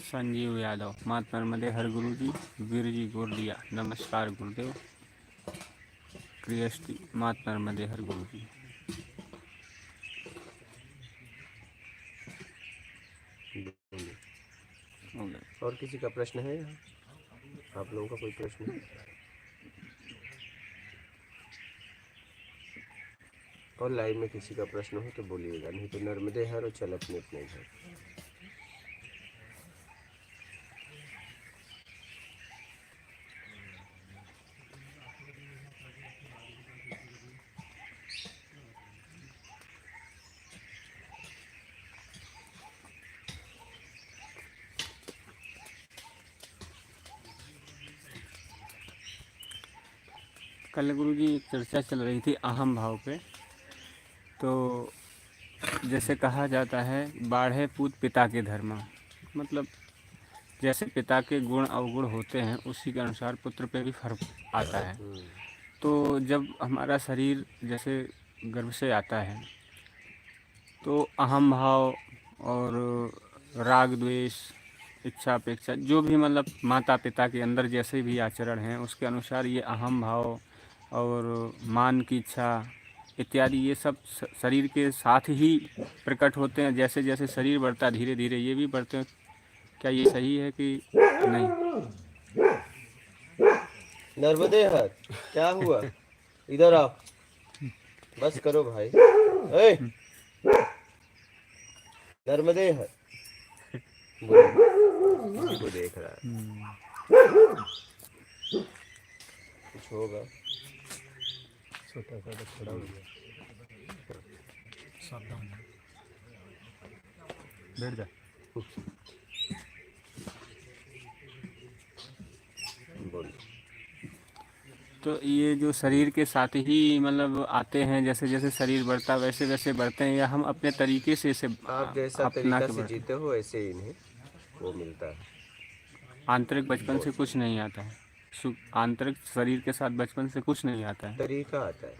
संजीव यादव मात नर्मदे हर गुरुजी। वीर जी गोरडिया नमस्कार गुरुदेव। क्रियष्टि मात नर्मदे हर गुरुजी। हो गया। और किसी का प्रश्न है यहाँ? आप लोगों का कोई प्रश्न है? और लाइव में किसी का प्रश्न हो तो बोलिएगा, नहीं तो नर्मदे हर और चल अपने अपने घर। कल गुरुजी एक चर्चा चल रही थी अहम भाव पे। तो जैसे कहा जाता है बाढ़े पूत पिता के धर्म, मतलब जैसे पिता के गुण अवगुण होते हैं उसी के अनुसार पुत्र पे भी फर्क आता है। तो जब हमारा शरीर जैसे गर्भ से आता है तो अहम भाव और राग द्वेष इच्छा अपेक्षा जो भी मतलब माता पिता के अंदर जैसे भी आचरण हैं उसके अनुसार ये अहम भाव और मान की इच्छा इत्यादि ये सब शरीर के साथ ही प्रकट होते हैं। जैसे जैसे शरीर बढ़ता है धीरे धीरे ये भी बढ़ते हैं। क्या ये सही है कि नहीं? नर्मदे हर क्या हुआ? इधर आओ, बस करो भाई। ए! नर्मदे हर को देख रहा है, कुछ होगा। छोटा सा तो खड़ा हो गया। सावधान बैठ जा। बोलो। तो ये जो शरीर के साथ ही मतलब आते हैं, जैसे जैसे शरीर बढ़ता वैसे वैसे बढ़ते हैं, या हम अपने तरीके से इसे आप जैसा अपना तरीका के से बढ़ते हैं? जीते हो ऐसे ही इन्हें वो मिलता है। आंतरिक बचपन से कुछ नहीं आता है। आंतरिक शरीर के साथ बचपन से कुछ नहीं आता है, तरीका आता है।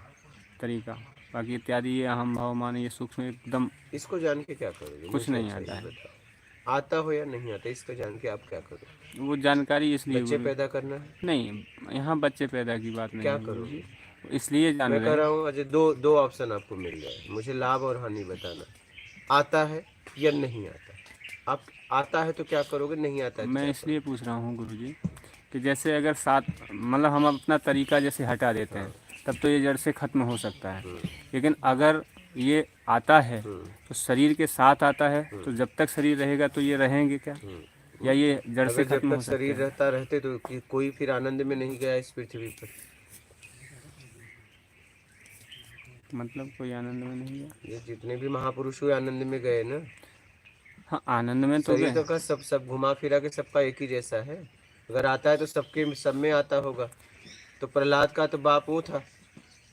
तरीका। बाकी इत्यादि ये अहम भाव मान ये सूक्ष्म एकदम इसको जान के क्या करोगे? कुछ मुझे नहीं अच्छा आता ये है। बताओ। आता हो या नहीं आता, इसको जान के आप क्या करोगे? वो जानकारी इसलिए बच्चे गुरु- पैदा करना है, नहीं, यहाँ बच्चे पैदा की बात नहीं क्या है गुरु करोगे? जी। इसलिए जान मैं रहे कह रहा हैं। हूँ अजय, दो ऑप्शन आपको मिल जाए, मुझे लाभ और हानि बताना। आता है या नहीं आता? आप आता है तो क्या करोगे, नहीं आता है तो मैं क्या इसलिए पूछ रहा हूँ गुरु जी कि जैसे अगर साथ मतलब हम अपना तरीका जैसे हटा देते हैं तब तो ये जड़ से ख़त्म हो सकता है। लेकिन अगर ये आता है तो शरीर के साथ आता है, तो जब तक शरीर रहेगा तो ये रहेंगे क्या, या ये जड़ से अगर जब खत्म तक हो सकते शरीर हैं? रहता रहते तो कोई फिर आनंद में नहीं गया इस पृथ्वी पर। मतलब कोई आनंद में नहीं गया? ये जितने भी महापुरुष हुए आनंद में गए ना। हाँ, आनंद में तो शरीर गए। तो का सब घुमा फिरा के सबका एक ही जैसा है। अगर आता है तो सबके सब में आता होगा। तो प्रहलाद का तो बाप वो था,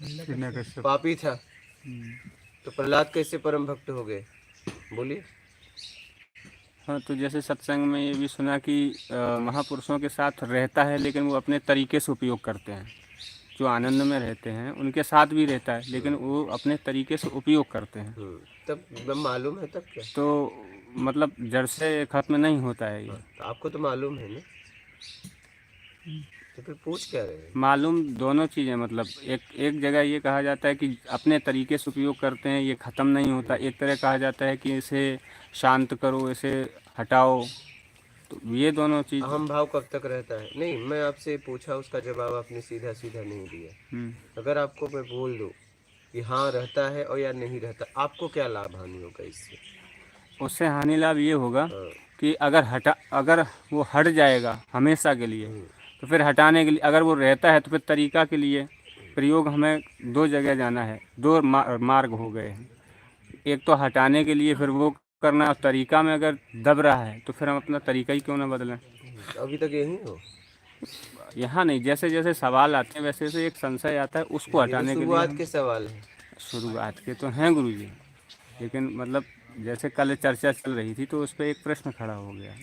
हिरण्यकश्यप। पापी था, तो प्रहलाद कैसे परम भक्त हो गए? बोलिए। हाँ, तो जैसे सत्संग में ये भी सुना कि महापुरुषों के साथ रहता है लेकिन वो अपने तरीके से उपयोग करते हैं। जो आनंद में रहते हैं उनके साथ भी रहता है लेकिन वो अपने तरीके से उपयोग करते हैं। तब मालूम है, तब क्या? तो मतलब जड़ से खत्म नहीं होता है ये। तो आपको तो मालूम है ना, तो फिर पूछ क्या रहे हैं? मालूम दोनों चीज़ें, मतलब एक जगह ये कहा जाता है कि अपने तरीके से उपयोग करते हैं, ये ख़त्म नहीं होता। एक तरह कहा जाता है कि इसे शांत करो, इसे हटाओ। तो ये दोनों चीज़। अहम भाव कब तक रहता है? नहीं, मैं आपसे पूछा, उसका जवाब आपने सीधा सीधा नहीं दिया। अगर आपको मैं बोल दूं कि हाँ रहता है और या नहीं रहता, आपको क्या लाभ हानि होगा इससे? उससे हानि लाभ ये होगा कि अगर वो हट जाएगा हमेशा के लिए तो फिर हटाने के लिए, अगर वो रहता है तो फिर तरीका के लिए प्रयोग हमें दो जगह जाना है, दो मार्ग हो गए हैं। एक तो हटाने के लिए फिर वो करना, और तरीका में अगर दब रहा है तो फिर हम अपना तरीका ही क्यों ना बदलें। अभी तक यही हो। यहाँ नहीं, जैसे जैसे सवाल आते हैं वैसे वैसे एक संशय आता है, उसको हटाने के लिए शुरुआत के सवाल है। शुरुआत के तो हैं गुरुजी, लेकिन मतलब जैसे कल चर्चा चल रही थी तो उस पर एक प्रश्न खड़ा हो गया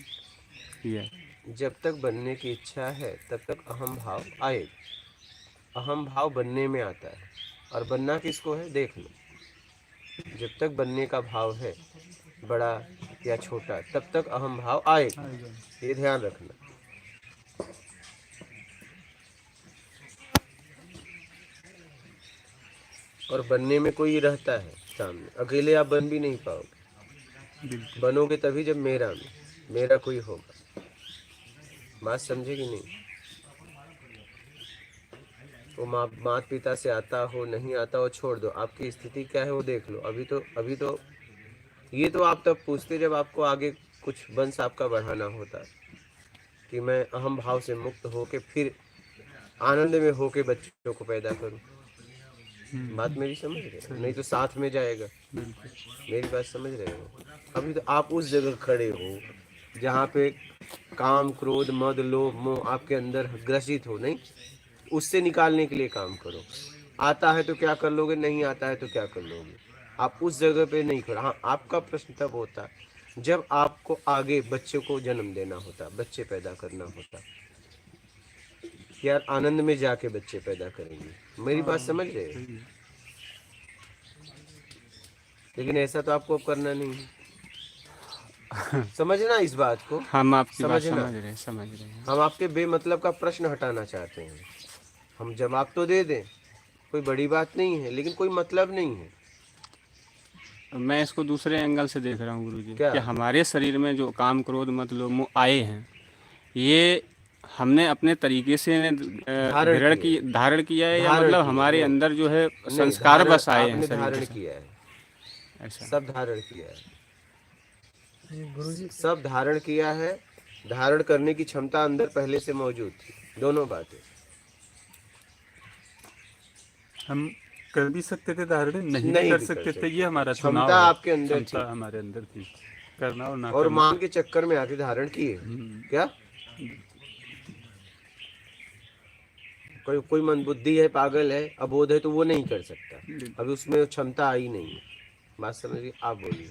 ये जब तक बनने की इच्छा है तब तक अहम भाव आएगा। अहम भाव बनने में आता है, और बनना किसको है देख लो। जब तक बनने का भाव है, बड़ा या छोटा, तब तक अहम भाव आएगा, ये ध्यान रखना। और बनने में कोई रहता है सामने, अकेले आप बन भी नहीं पाओगे। बनोगे तभी जब मेरा कोई होगा। बात समझे कि नहीं? वो माता पिता से आता हो नहीं आता हो छोड़ दो, आपकी स्थिति क्या है वो देख लो। अभी तो ये तो आप तब पूछते जब आपको आगे कुछ वंश आपका बढ़ाना होता, कि मैं अहम भाव से मुक्त होके फिर आनंद में होके बच्चों को पैदा करूं। बात मेरी समझ रहे हो? नहीं तो साथ में जाएगा। मेरी बात समझ रहे हो? अभी तो आप उस जगह खड़े हो जहाँ पे काम, क्रोध, मद, लोभ, मोह आपके अंदर ग्रसित हो। नहीं, उससे निकालने के लिए काम करो। आता है तो क्या कर लोगे, नहीं आता है तो क्या कर लोगे। आप उस जगह पे नहीं खड़े। हाँ, आपका प्रश्न तब होता जब आपको आगे बच्चे को जन्म देना होता, बच्चे पैदा करना होता। यार आनंद में जाके बच्चे पैदा करेंगे। मेरी बात समझ रहे हो? लेकिन ऐसा तो आपको अब करना नहीं है। समझना इस बात को। हम आपकी बात समझना। समझ रहे हैं। हम आपके बेमतलब का प्रश्न हटाना चाहते हैं। हम जवाब तो दे दें, कोई बड़ी बात नहीं है, लेकिन कोई मतलब नहीं है। मैं इसको दूसरे एंगल से देख रहा हूँ गुरुजी, क्या? कि हमारे शरीर में जो काम, क्रोध, मद, लोभ, मोह आए हैं, ये हमने अपने तरीके से धारण किया है, या धारण मतलब किया, हमारे नहीं। अंदर जो है नहीं, संस्कार धारण बस आए हैं आपने शरीर धारण के साथ? किया है, ऐसा सब धारण किया है। गुरुजी सब धारण किया है। धारण करने की क्षमता अंदर पहले से मौजूद थी। दोनों बातें। हम कर भी सकते थे धारण, नहीं नहीं कर भी सकते कर थे, ये हमारा क्षमता चुनाव है। आपके अंदर थी। क्षमता हमारे अंदर थी, करना और ना और करना। मान के चक्कर में आके धारण किए। क्या कोई मंदबुद्धि है, पागल है, अबोध है, तो वो नहीं कर सकता। अभी उसमें क्षमता आई नहीं है। बात समझिए। आप बोलिए।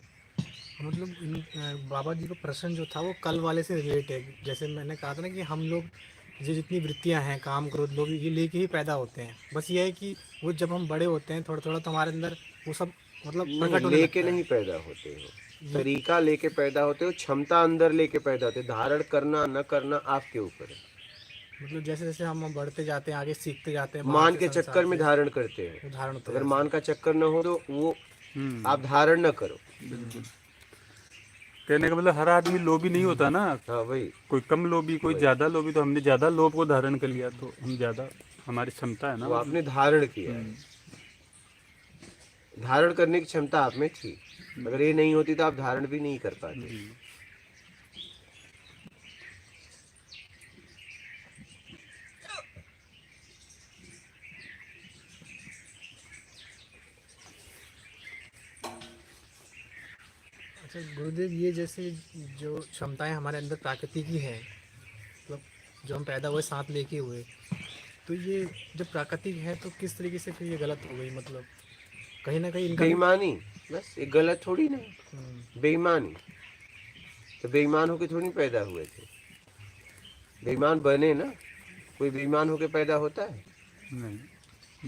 मतलब बाबा जी का प्रश्न जो था वो कल वाले से रिलेट है। जैसे मैंने कहा था ना कि हम लोग ये जितनी वृत्तियां हैं, काम, क्रोध, लोभ, ये लेके ही पैदा होते हैं। बस ये है कि वो जब हम बड़े होते हैं थोड़ा थोड़ा तो हमारे अंदर वो सब मतलब प्रकट होने लेके लगता है। नहीं पैदा होते हो, तरीका लेके पैदा होते हो, क्षमता अंदर लेके पैदा होते हो। धारण करना न करना आपके ऊपर है। मतलब जैसे जैसे हम बढ़ते जाते हैं, आगे सीखते जाते हैं, मान के चक्कर में धारण करते हैं। उदाहरण होते अगर जाते मान का चक्कर न हो तो वो हम्म, आप धारण न करो। कहने का मतलब हर आदमी लोभी नहीं होता ना। हाँ वही। कोई कम लोभी, कोई ज्यादा लोभी। तो हमने ज्यादा लोभ को धारण कर लिया, तो हम ज्यादा, हमारी क्षमता है ना। वो आपने धारण किया है। धारण करने की क्षमता आप में थी। अगर ये नहीं होती तो आप धारण भी नहीं कर पाते। अच्छा गुरुदेव, ये जैसे जो क्षमताएं हमारे अंदर प्राकृतिक ही हैं, मतलब जो हम पैदा हुए साथ लेके हुए, तो ये जब प्राकृतिक है तो किस तरीके से फिर ये गलत हो गई? मतलब कहीं ना कहीं इनका बेईमानी, बस ये गलत थोड़ी ना। बेईमानी तो बेईमान होके थोड़ी पैदा हुए थे। बेईमान बने ना। कोई बेईमान होके पैदा होता है? नहीं,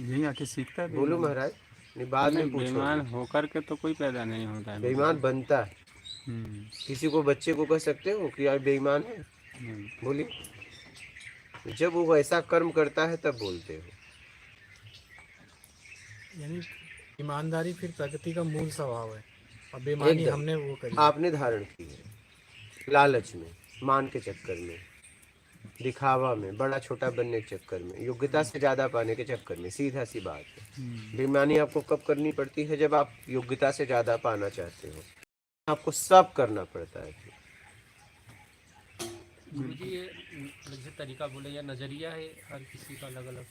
यही आके सीखता है। बोलो महाराज। नहीं, बाद में पूछो। बेईमान होकर के तो कोई पैदा नहीं होता है। बेईमान बनता है। किसी को, बच्चे को कह सकते हो कि यार बेईमान है? बोलिए। जब वो ऐसा कर्म करता है तब बोलते हो। यानी ईमानदारी फिर प्रकृति का मूल स्वभाव है, और बेईमानी एकदम। हमने वो करी। आपने धारण की है, लालच में, मान के चक्कर में, दिखावा में, बड़ा छोटा बनने के चक्कर में, योग्यता से ज्यादा पाने के चक्कर में। सीधा सी बात है। बेईमानी आपको कब करनी पड़ती है? जब आप योग्यता से ज्यादा पाना चाहते हो। आपको सब करना पड़ता है। गुरुजी ये जैसे तरीका बोले या नजरिया है, हर किसी का अलग अलग।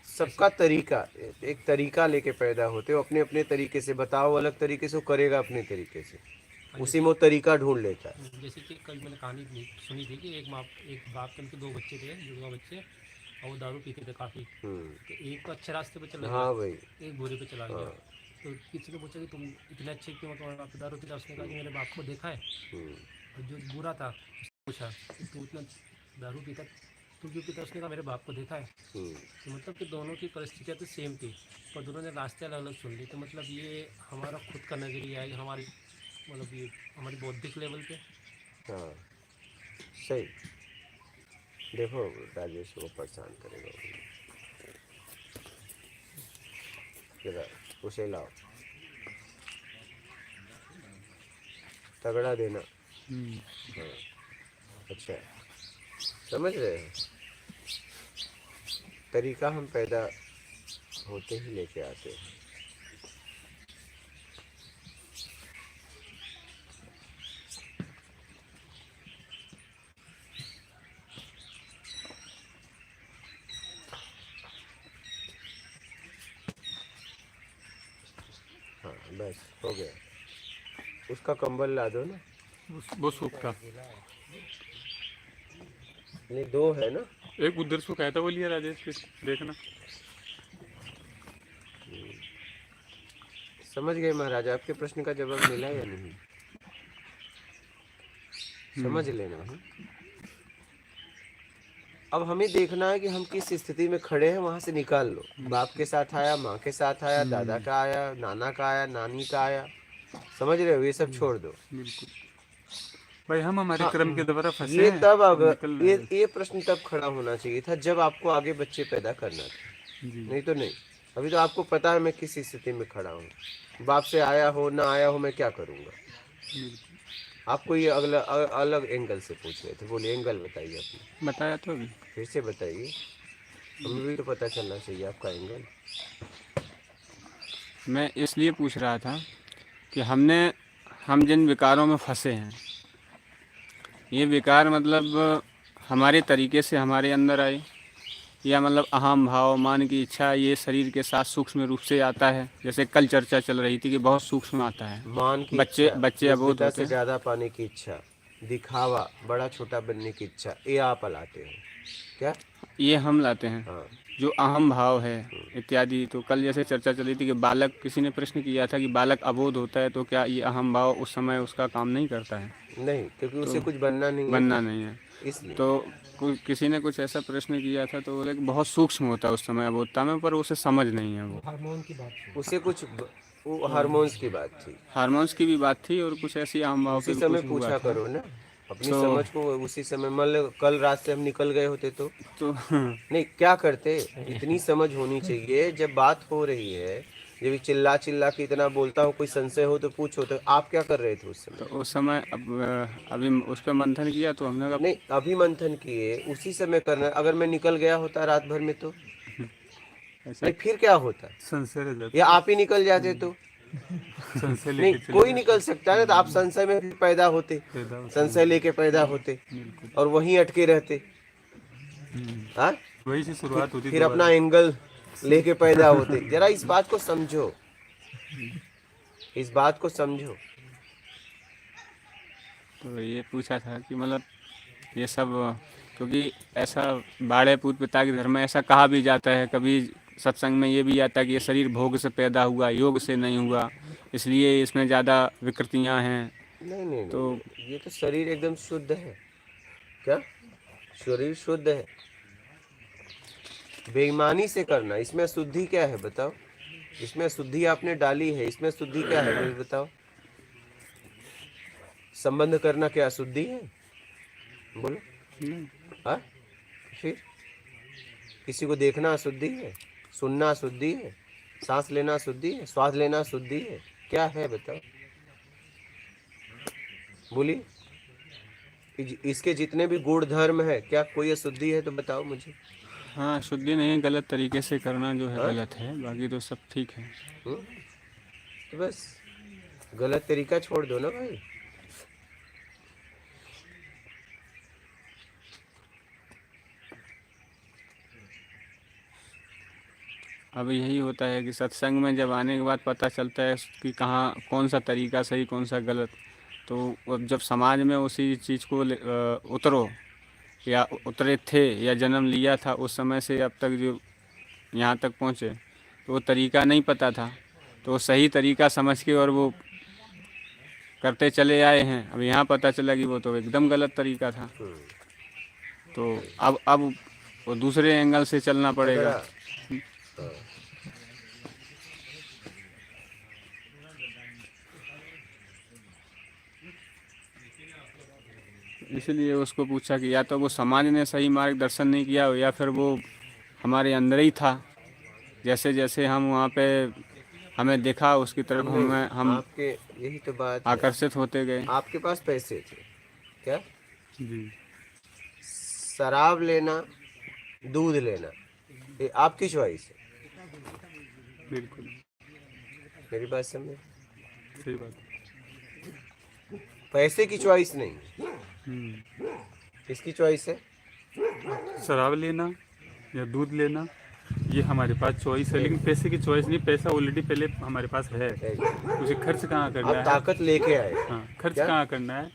सबका तरीका, एक तरीका लेके पैदा होते हो। अपने अपने तरीके से बताओ, अलग तरीके से वो करेगा अपने तरीके से। उसी में वो तरीका ढूंढ लेता है। जैसे कि कल मैंने कहानी सुनी थी कि एक बाप के उनके 2 बच्चे थे, जुड़वा बच्चे, और वो दारू पीते थे काफ़ी। तो एक तो अच्छे रास्ते पे चला गया, हाँ भाई। एक बुरे पे चला गया। तो किसी ने पूछा कि तुम इतने अच्छे क्यों, तुम्हारे बाप दारू पीता? उसने कहा कि मेरे बाप को देखा है, और जो बुरा था उसने पूछा कि तू इतना दारू पीता तू क्यों पीता, उसने कहा मेरे बाप को देखा है। तो मतलब कि दोनों की परिस्थितियाँ तो सेम थी पर दोनों ने रास्ते अलग अलग चुन ली। तो मतलब ये हमारा खुद का नज़रिया है, हमारी मतलब ये हमारी बौद्धिक लेवल पे। हाँ सही। देखो राजेश वो परेशान करेगा, जरा उसे लाओ, तगड़ा देना। हाँ अच्छा, समझ रहे हैं? तरीका हम पैदा होते ही लेके आते हैं। हाँ बस हो गया, उसका कंबल ला दो ना। वो सूखता, नहीं दो है ना। एक उधर सुखाया था वो लिया राजेश के, देखना। समझ गए महाराज, आपके प्रश्न का जवाब मिला या नहीं? समझ लेना है। अब हमें देखना है कि हम किस स्थिति में खड़े हैं, वहां से निकाल लो। बाप के साथ आया, माँ के साथ आया, दादा का आया, नाना का आया, नानी का आया, समझ रहे हो? ये सब छोड़ दो। बिल्कुल भाई, हम हमारे हाँ, क्रम के द्वारा फंसे ये हैं, तब अब अगर निकलना है। ये प्रश्न तब खड़ा होना चाहिए था जब आपको आगे बच्चे पैदा करना था, जी नहीं तो नहीं। अभी तो आपको पता है मैं किस स्थिति में खड़ा हूँ, बाप से आया हो ना आया हो मैं क्या करूँगा। बिल्कुल। आपको ये अगला अलग एंगल से पूछ रहे थे, बोलिए एंगल बताइए अपने, बताया तो अभी। फिर से बताइए, हमें भी तो पता चलना चाहिए आपका एंगल। मैं इसलिए पूछ रहा था कि हम जिन विकारों में फंसे हैं, ये विकार मतलब हमारे तरीके से हमारे अंदर आए, या मतलब अहम भाव, मान की इच्छा, ये शरीर के साथ सूक्ष्म रूप से आता है। जैसे कल चर्चा चल रही थी कि बहुत सूक्ष्म आता है। मान की बच्चे इच्छा, अबोध पिता होते से हैं। ज्यादा पाने की इच्छा, दिखावा, बड़ा छोटा बनने की इच्छा, ये आप लाते हो क्या? ये हम लाते हैं। हाँ जो अहम भाव है इत्यादि। तो कल जैसे चर्चा चल रही थी कि बालक, किसी ने प्रश्न किया था कि बालक अबोध होता है तो क्या ये अहम भाव उस समय उसका काम नहीं करता है? नहीं, क्योंकि उसे कुछ बनना नहीं है, बनना नहीं है। इसलिए। तो किसी ने कुछ ऐसा प्रश्न किया था तो बोले कि बहुत सूक्ष्म होता है उस समय अबोधता में, पर उसे समझ नहीं है वो। हार्मोन की बात है। उसे कुछ वो हार्मोन्स की बात थी, हार्मोन्स की भी बात थी और कुछ ऐसी अहम भाव पे उसी भी समय कुछ हुआ पूछा था। करो ना, अपनी तो समझ को उसी समय। मान लो कल रात से हम निकल गए होते तो तो नहीं, क्या करते? इतनी समझ होनी चाहिए जब बात हो रही है, जब चिल्ला चिल्ला के इतना बोलता हूँ, कोई संशय हो तो पूछो। तो आप क्या कर रहे थे उस समय? तो उस समय अभी उस पर मंथन किया तो हमने कहा नहीं, अभी मंथन किए, उसी समय करना। अगर मैं निकल गया होता रात भर में तो ऐसा नहीं, फिर क्या होता? संशय रह जाता या आप ही निकल जाते तो? संशय नहीं, लेके चले कोई जाते। निकल सकता है ना, तो आप संशय में भी पैदा होते, पैदा होते संशय लेके पैदा होते बिल्कुल। और वहीं अटके रहते। हाँ, वही से शुरुआत होती फिर अपना दोबारा। एंगल लेके पैदा होते। जरा इस बात को समझो, इस बात को समझो। तो ये पूछा था कि मतलब ये सब, क्योंकि ऐसा बाड़े पूत पिता के धर्म में ऐसा कहा भी जाता है, कभी सत्संग में ये भी आता है कि ये शरीर भोग से पैदा हुआ, योग से नहीं हुआ, इसलिए इसमें ज़्यादा विकृतियां हैं। नहीं नहीं तो नहीं, ये तो शरीर एकदम शुद्ध है। क्या शरीर शुद्ध है? बेईमानी से करना, इसमें शुद्धि क्या है बताओ? इसमें शुद्धि आपने डाली है, इसमें शुद्धि क्या है मुझे बताओ? संबंध करना क्या शुद्धि है? बोलो। हाँ, फिर किसी को देखना अशुद्धि है, सुनना अशुद्धि है, सांस लेना अशुद्धि है, श्वास लेना अशुद्धि है, क्या है बताओ? बोलिए। इसके जितने भी गुण धर्म है, क्या कोई अशुद्धि है तो बताओ मुझे। हाँ, शुद्धि नहीं, गलत तरीके से करना जो है हाँ? गलत है, बाकी तो सब ठीक है। तो बस गलत तरीका छोड़ दो ना भाई। अब यही होता है कि सत्संग में जब आने के बाद पता चलता है कि कहाँ कौन सा तरीका सही कौन सा गलत। तो अब जब समाज में उसी चीज़ को उतरो या उतरे थे या जन्म लिया था, उस समय से अब तक जो यहाँ तक पहुँचे, तो वो तरीका नहीं पता था, तो वो सही तरीका समझ के और वो करते चले आए हैं। अब यहाँ पता चला कि वो तो एकदम गलत तरीका था। तो अब वो दूसरे एंगल से चलना अगर पड़ेगा। हाँ, इसलिए उसको पूछा कि या तो वो समाज ने सही मार्गदर्शन नहीं किया हो या फिर वो हमारे अंदर ही था। जैसे जैसे हम वहाँ पे हमें दिखा उसकी तरफ हम आपके यही तो बात है, आकर्षित होते गए। आपके पास पैसे थे क्या? जी शराब लेना, दूध लेना, ये आपकी चॉइस है। बिल्कुल मेरी बात समझे? सही बात। पैसे की चॉइस नहीं, किसकी चॉइस है? शराब लेना या दूध लेना ये हमारे पास चॉइस है, लेकिन पैसे की चॉइस नहीं। पैसा ऑलरेडी पहले हमारे पास है, उसे खर्च कहाँ करना आप है। ताकत लेके आए। हाँ, खर्च क्या? कहाँ करना है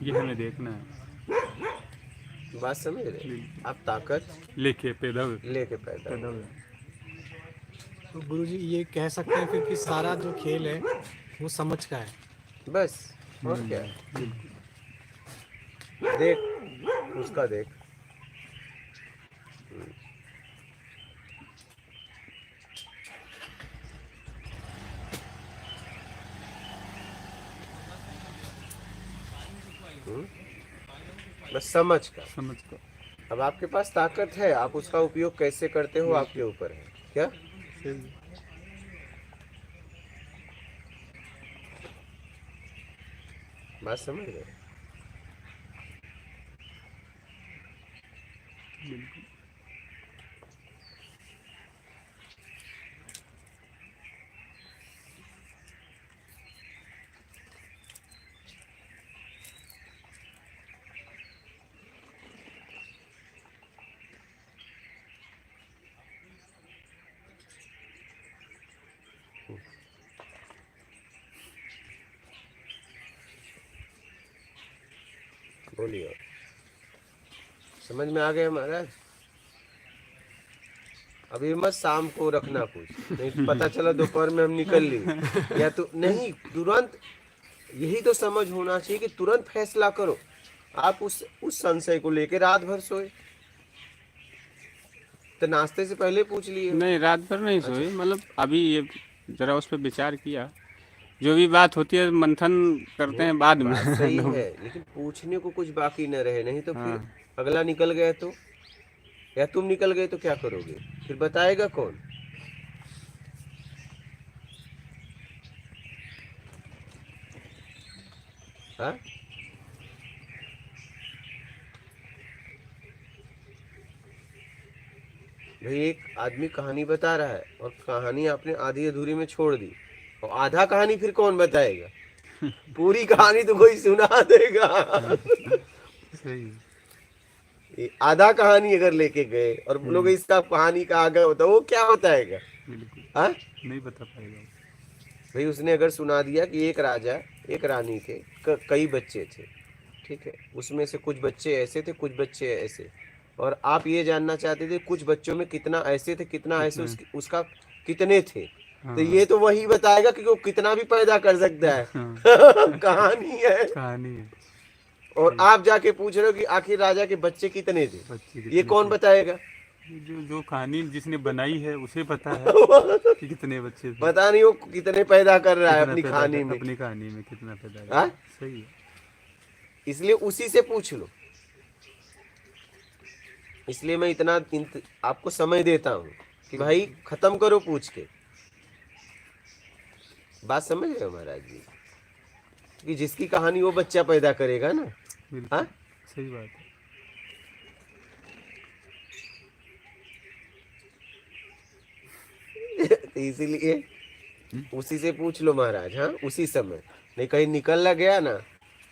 ये हमें देखना है। बात समझ रहे? आप ताकत लेके पैदा हुए लेके पैदा हुए। हुए। तो गुरुजी ये कह सकते हैं फिर कि सारा जो खेल है वो समझ का है। बस और क्या है? देख उसका देख, बस समझ का। समझ का। अब आपके पास ताकत है, आप उसका उपयोग कैसे करते हो आपके ऊपर है। क्या बात समझ रहे? बोलिए, और समझ में आ गया महाराज? अभी मत शाम को रखना कुछ, नहीं पता चला दोपहर में हम निकल लिए या तो नहीं। तुरंत यही तो समझ होना चाहिए कि तुरंत फैसला करो। आप उस संशय को लेके रात भर सोए तो नाश्ते से पहले पूछ लिए? नहीं, रात भर नहीं सोई, मतलब अभी ये जरा उस पर विचार किया। जो भी बात होती है मंथन करते हैं बाद में। बात सही है, लेकिन पूछने को कुछ बाकी न रहे, नहीं तो फिर हाँ। अगला निकल गया तो, या तुम निकल गए तो क्या करोगे? फिर बताएगा कौन? हाँ? भाई एक आदमी कहानी बता रहा है और कहानी आपने आधी अधूरी में छोड़ दी, और आधा कहानी फिर कौन बताएगा? पूरी कहानी तो कोई सुना देगा। सही। ये आधा कहानी अगर लेके गए और लोग इसका कहानी का आगे होता वो क्या बताएगा? बिल्कुल हाँ नहीं बता पाएगा। भाई उसने अगर सुना दिया कि एक राजा एक रानी के कई बच्चे थे, ठीक है, उसमें से कुछ बच्चे ऐसे थे कुछ बच्चे ऐसे, और आप ये जानना चाहते थे कुछ बच्चों में कितना ऐसे थे कितना ऐसे, उसका कितने थे, तो ये तो वही बताएगा कि वो कितना भी पैदा कर सकता है। कहानी है, कहानी है। और आप जाके पूछ रहे हो कि आखिर राजा के बच्चे कितने थे, बच्चे ये कौन बताएगा? जो कहानी जिसने बनाई है उसे पता है कि कितने बच्चे थे। पता नहीं वो कितने पैदा कर रहा है कितना अपनी पैदा कहानी में। अपनी कहानी में कितना पैदा कर हाँ? रहा है। सही है। इसलिए उसी से पूछ लो। इसलिए मैं इतना आपको समय देता हूँ कि भाई खत्म करो पूछ के। बात समझ रहे हो महाराज जी? कि जिसकी कहानी वो बच्चा पैदा करेगा ना। बिल्कुल हाँ? सही बात है। तो इसीलिए उसी से पूछ लो महाराज। हाँ, उसी समय, नहीं कहीं निकल ना गया ना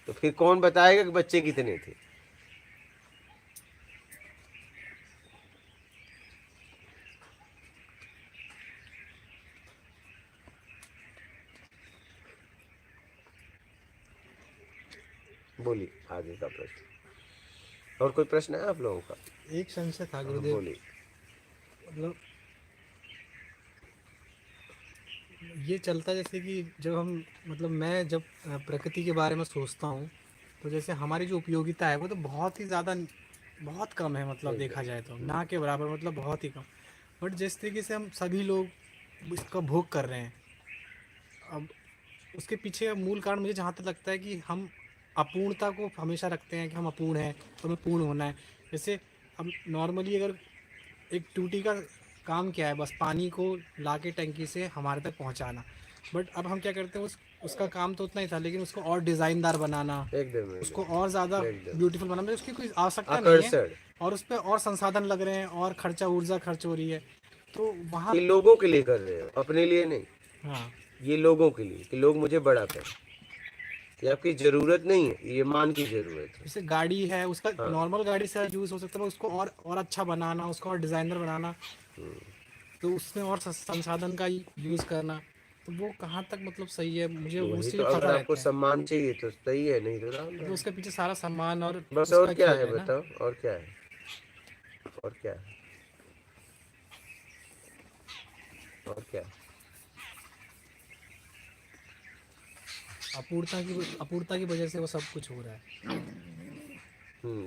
तो फिर कौन बताएगा कि बच्चे कितने थे? बोलिए आगे का प्रश्न। और कोई प्रश्न है आप लोगों का? एक संशय था गुरुदेव, बोलिए। मतलब ये चलता जैसे कि जब हम मतलब मैं जब प्रकृति के बारे में सोचता हूँ, तो जैसे हमारी जो उपयोगिता है वो तो बहुत ही ज़्यादा बहुत कम है, मतलब देखा जाए तो ना के बराबर, मतलब बहुत ही कम। बट जिस तरीके से हम सभी लोग इसका भोग कर रहे हैं, अब उसके पीछे का मूल कारण मुझे जहाँ तक लगता है कि हम अपूर्णता को हमेशा रखते हैं कि हम अपूर्ण हैं तो हमें पूर्ण होना है। जैसे हम नॉर्मली अगर एक टूटी का काम क्या है, बस पानी को लाके टंकी से हमारे तक पहुंचाना। बट अब हम क्या करते हैं, उसका काम तो उतना ही था, लेकिन उसको और डिज़ाइनदार बनाना, एकदम उसको एकदम और ज़्यादा एकदम ब्यूटीफुल बनाना, उसकी कोई आवश्यकता नहीं है। आकर्षण। और उस पर और संसाधन लग रहे हैं और खर्चा ऊर्जा खर्च हो रही है, तो वहाँ ये लोगों के लिए कर रहे हो, अपने लिए नहीं। हाँ ये लोगों के लिए कि लोग मुझे बड़ा करें। ये आपकी जरूरत नहीं है, ये मान की जरूरत है। जैसे गाड़ी है, उसका हाँ। नॉर्मल गाड़ी से यूज़ हो सकता है, उसको और अच्छा बनाना, उसको और डिज़ाइनर बनाना, तो उसमें और संसाधन का यूज़ करना, तो वो कहाँ तक मतलब सही है, मुझे वही उसी तो, में अगर फंसा आपको रहता है। सम्मान चाहिए तो सही है, नहीं तो राम मतलब राम। उसके पीछे सारा सम्मान और बस और उसका क्या खेल है है ना। बताओ, और क्या है, और क्या है, और क्या है? अपूर्णता की वजह से वो सब कुछ हो रहा है।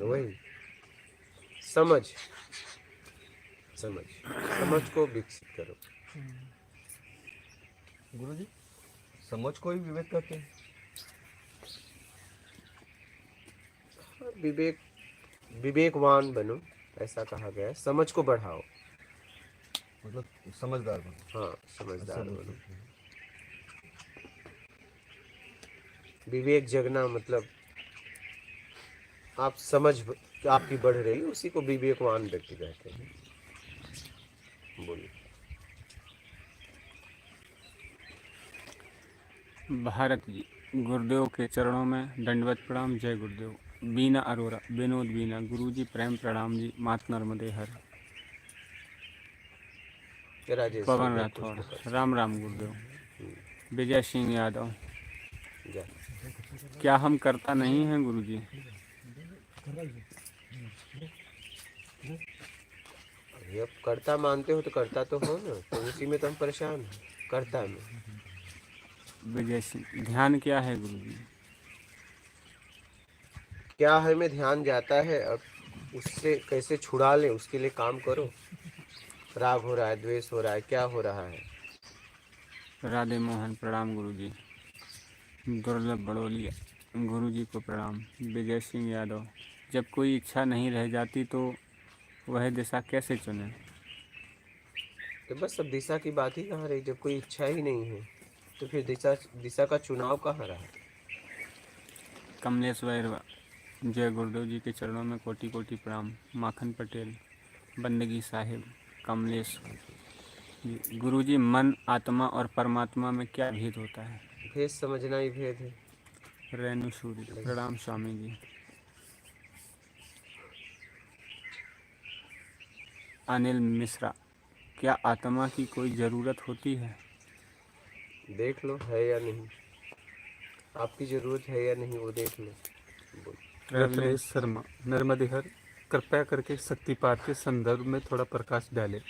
वही समझ, समझ, समझ को विकसित करो। गुरुजी, समझ को ही विवेक कहते हैं। विवेक, विवेकवान बनो, ऐसा कहा गया है। समझ को बढ़ाओ। मतलब समझदार बनो। हाँ, अच्छा समझदार बनो। बोलते हैं। विवेक जगना मतलब आप समझ आपकी बढ़ रही है, उसी को विवेकवान व्यक्ति कहते हैं। बोलिए। भारत जी, गुरुदेव के चरणों में दंडवत प्रणाम। जय गुरुदेव। बीना अरोरा, विनोद बीना, गुरुजी प्रेम प्रणाम जी। मात नर्मदे हर। राजेश हो पवन गया, राठौर, पुष्प का। राम राम गुरुदेव। विजय सिंह यादव, जा। क्या हम करता नहीं हैं गुरुजी? अरे अब कर्ता मानते हो तो करता तो हो ना, तो उसी में तो हम परेशान हैं, कर्ता में। विजय सिंह, ध्यान क्या है गुरुजी? क्या है में ध्यान जाता है, अब उससे कैसे छुड़ा ले उसके लिए काम करो। राग हो रहा है, द्वेष हो रहा है, क्या हो रहा है? राधे मोहन, प्रणाम गुरुजी। दुर्लभ बड़ोलिया, गुरुजी को प्रणाम। विजय सिंह यादव, जब कोई इच्छा नहीं रह जाती तो वह दिशा कैसे चुने? तो बस अब दिशा की बात ही कहाँ रही, जब कोई इच्छा ही नहीं है तो फिर दिशा दिशा का चुनाव कहाँ रहा? कमलेश वैरवा, जय गुरुदेव जी के चरणों में कोटि कोटि प्रणाम। माखन पटेल, बंदगी साहिब। कमलेश जी, गुरुजी मन, आत्मा और परमात्मा में क्या भेद होता है? भेद समझना ही भेद है। रेणु सूर्य, प्रणाम स्वामी जी। अनिल मिश्रा, क्या आत्मा की कोई ज़रूरत होती है? देख लो है या नहीं, आपकी जरूरत है या नहीं, वो देख लो। बोल। रत्नेश शर्मा, नर्मदे हर, कृपया करके शक्तिपात के संदर्भ में थोड़ा प्रकाश डालें।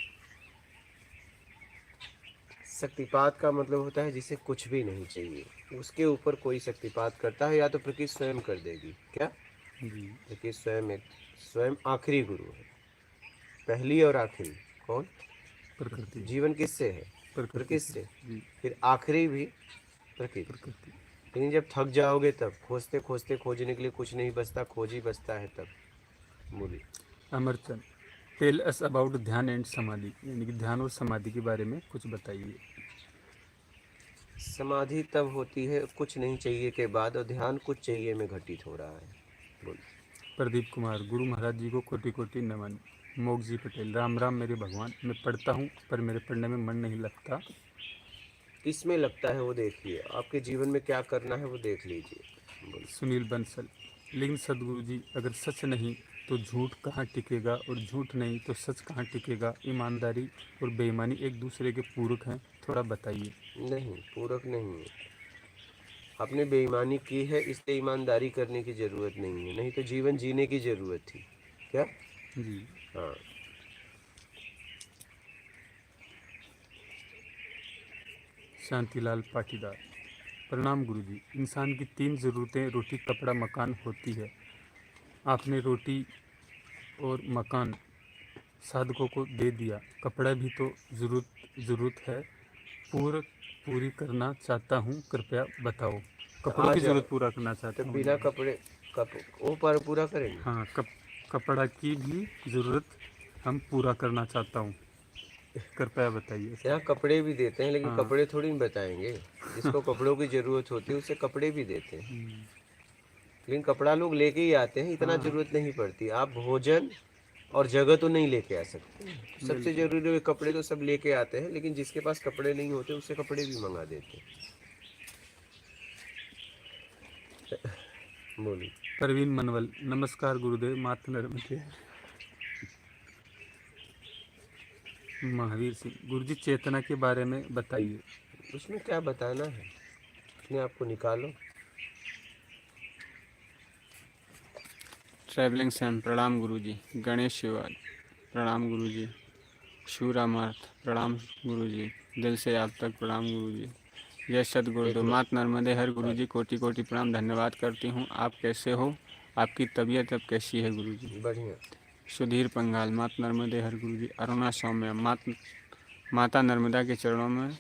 शक्तिपात का मतलब होता है जिसे कुछ भी नहीं चाहिए, उसके ऊपर कोई शक्तिपात करता है या तो प्रकृति स्वयं कर देगी। क्या? जी, प्रकृति स्वयं आखिरी गुरु है। पहली और आखिरी कौन? प्रकृति। जीवन किससे है? प्रकृति से। जी, फिर आखिरी भी प्रकृति। प्रकृति। लेकिन जब थक जाओगे तब खोजते खोजते खोजने के लिए कुछ नहीं बचता, खोज ही बचता है तब। बोलिए। अमरचंद, टेल अस अबाउट ध्यान एंड समाधि, यानी कि ध्यान और समाधि के बारे में कुछ बताइए। समाधि तब होती है कुछ नहीं चाहिए के बाद, और ध्यान कुछ चाहिए में घटित हो रहा है। बोलिए। प्रदीप कुमार, गुरु महाराज जी को कोटि कोटि नमन। मोगजी पटेल, राम राम मेरे भगवान, मैं पढ़ता हूँ पर मेरे पढ़ने में मन नहीं लगता। किसमें लगता है वो देखिए, आपके जीवन में क्या करना है वो देख लीजिए। बोलिए। सुनील बंसल, लेकिन सदगुरु जी अगर सच नहीं तो झूठ कहाँ टिकेगा, और झूठ नहीं तो सच कहाँ टिकेगा? ईमानदारी और बेईमानी एक दूसरे के पूरक हैं, थोड़ा बताइए। नहीं, पूरक नहीं है। आपने बेईमानी की है, इसलिए ईमानदारी करने की जरूरत नहीं है, नहीं तो जीवन जीने की जरूरत थी। क्या? जी, हाँ। शांतिलाल पाटीदार। प्रणाम गुरुजी। इंसान की 3 ज़रूरतें रोटी, कपड़ा, मकान होती है। आपने रोटी और मकान साधकों को दे दिया, कपड़ा भी तो ज़रूरत है, पूरी करना चाहता हूँ, कृपया बताओ। कपड़ों आ की जाओ ज़रूरत पूरा करना चाहता तो हूँ। बिना कपड़े वो पर पूरा करेंगे। हाँ, कपड़ा की भी ज़रूरत हम पूरा करना चाहता हूँ, कृपया बताइए। यहाँ कपड़े भी देते हैं, लेकिन हाँ। कपड़े थोड़ी नहीं बताएंगे। जिसको कपड़ों की जरूरत होती है उसे कपड़े भी देते हैं, लेकिन कपड़ा लोग लेके ही आते हैं, इतना जरूरत नहीं पड़ती। आप भोजन और जगह तो नहीं लेके आ सकते। सबसे जरूरी कपड़े तो सब लेके आते हैं, लेकिन जिसके पास कपड़े नहीं होते उसे कपड़े भी मंगा देते हैं। बोलिए। परवीन मनवल। नमस्कार गुरुदेव। माता नर्मदे। महावीर सिंह। गुरुजी चेतना के बारे में बताइए। उसमें क्या बताना है, अपने आप को निकालो। ट्रैवलिंग सैम प्रणाम गुरुजी। गणेश शिवाल प्रणाम गुरुजी। शूरामार्थ प्रणाम गुरुजी। दिल से आप तक प्रणाम गुरुजी। जय सतगुरुदेव। मात नर्मदे हर गुरुजी। कोटि कोटि प्रणाम, धन्यवाद करती हूँ। आप कैसे हो? आपकी तबीयत अब कैसी है गुरुजी? बढ़िया। सुधीर पंगाल। मात नर्मदे हर गुरुजी। अरुणा सौम्य। माता नर्मदा के चरणों में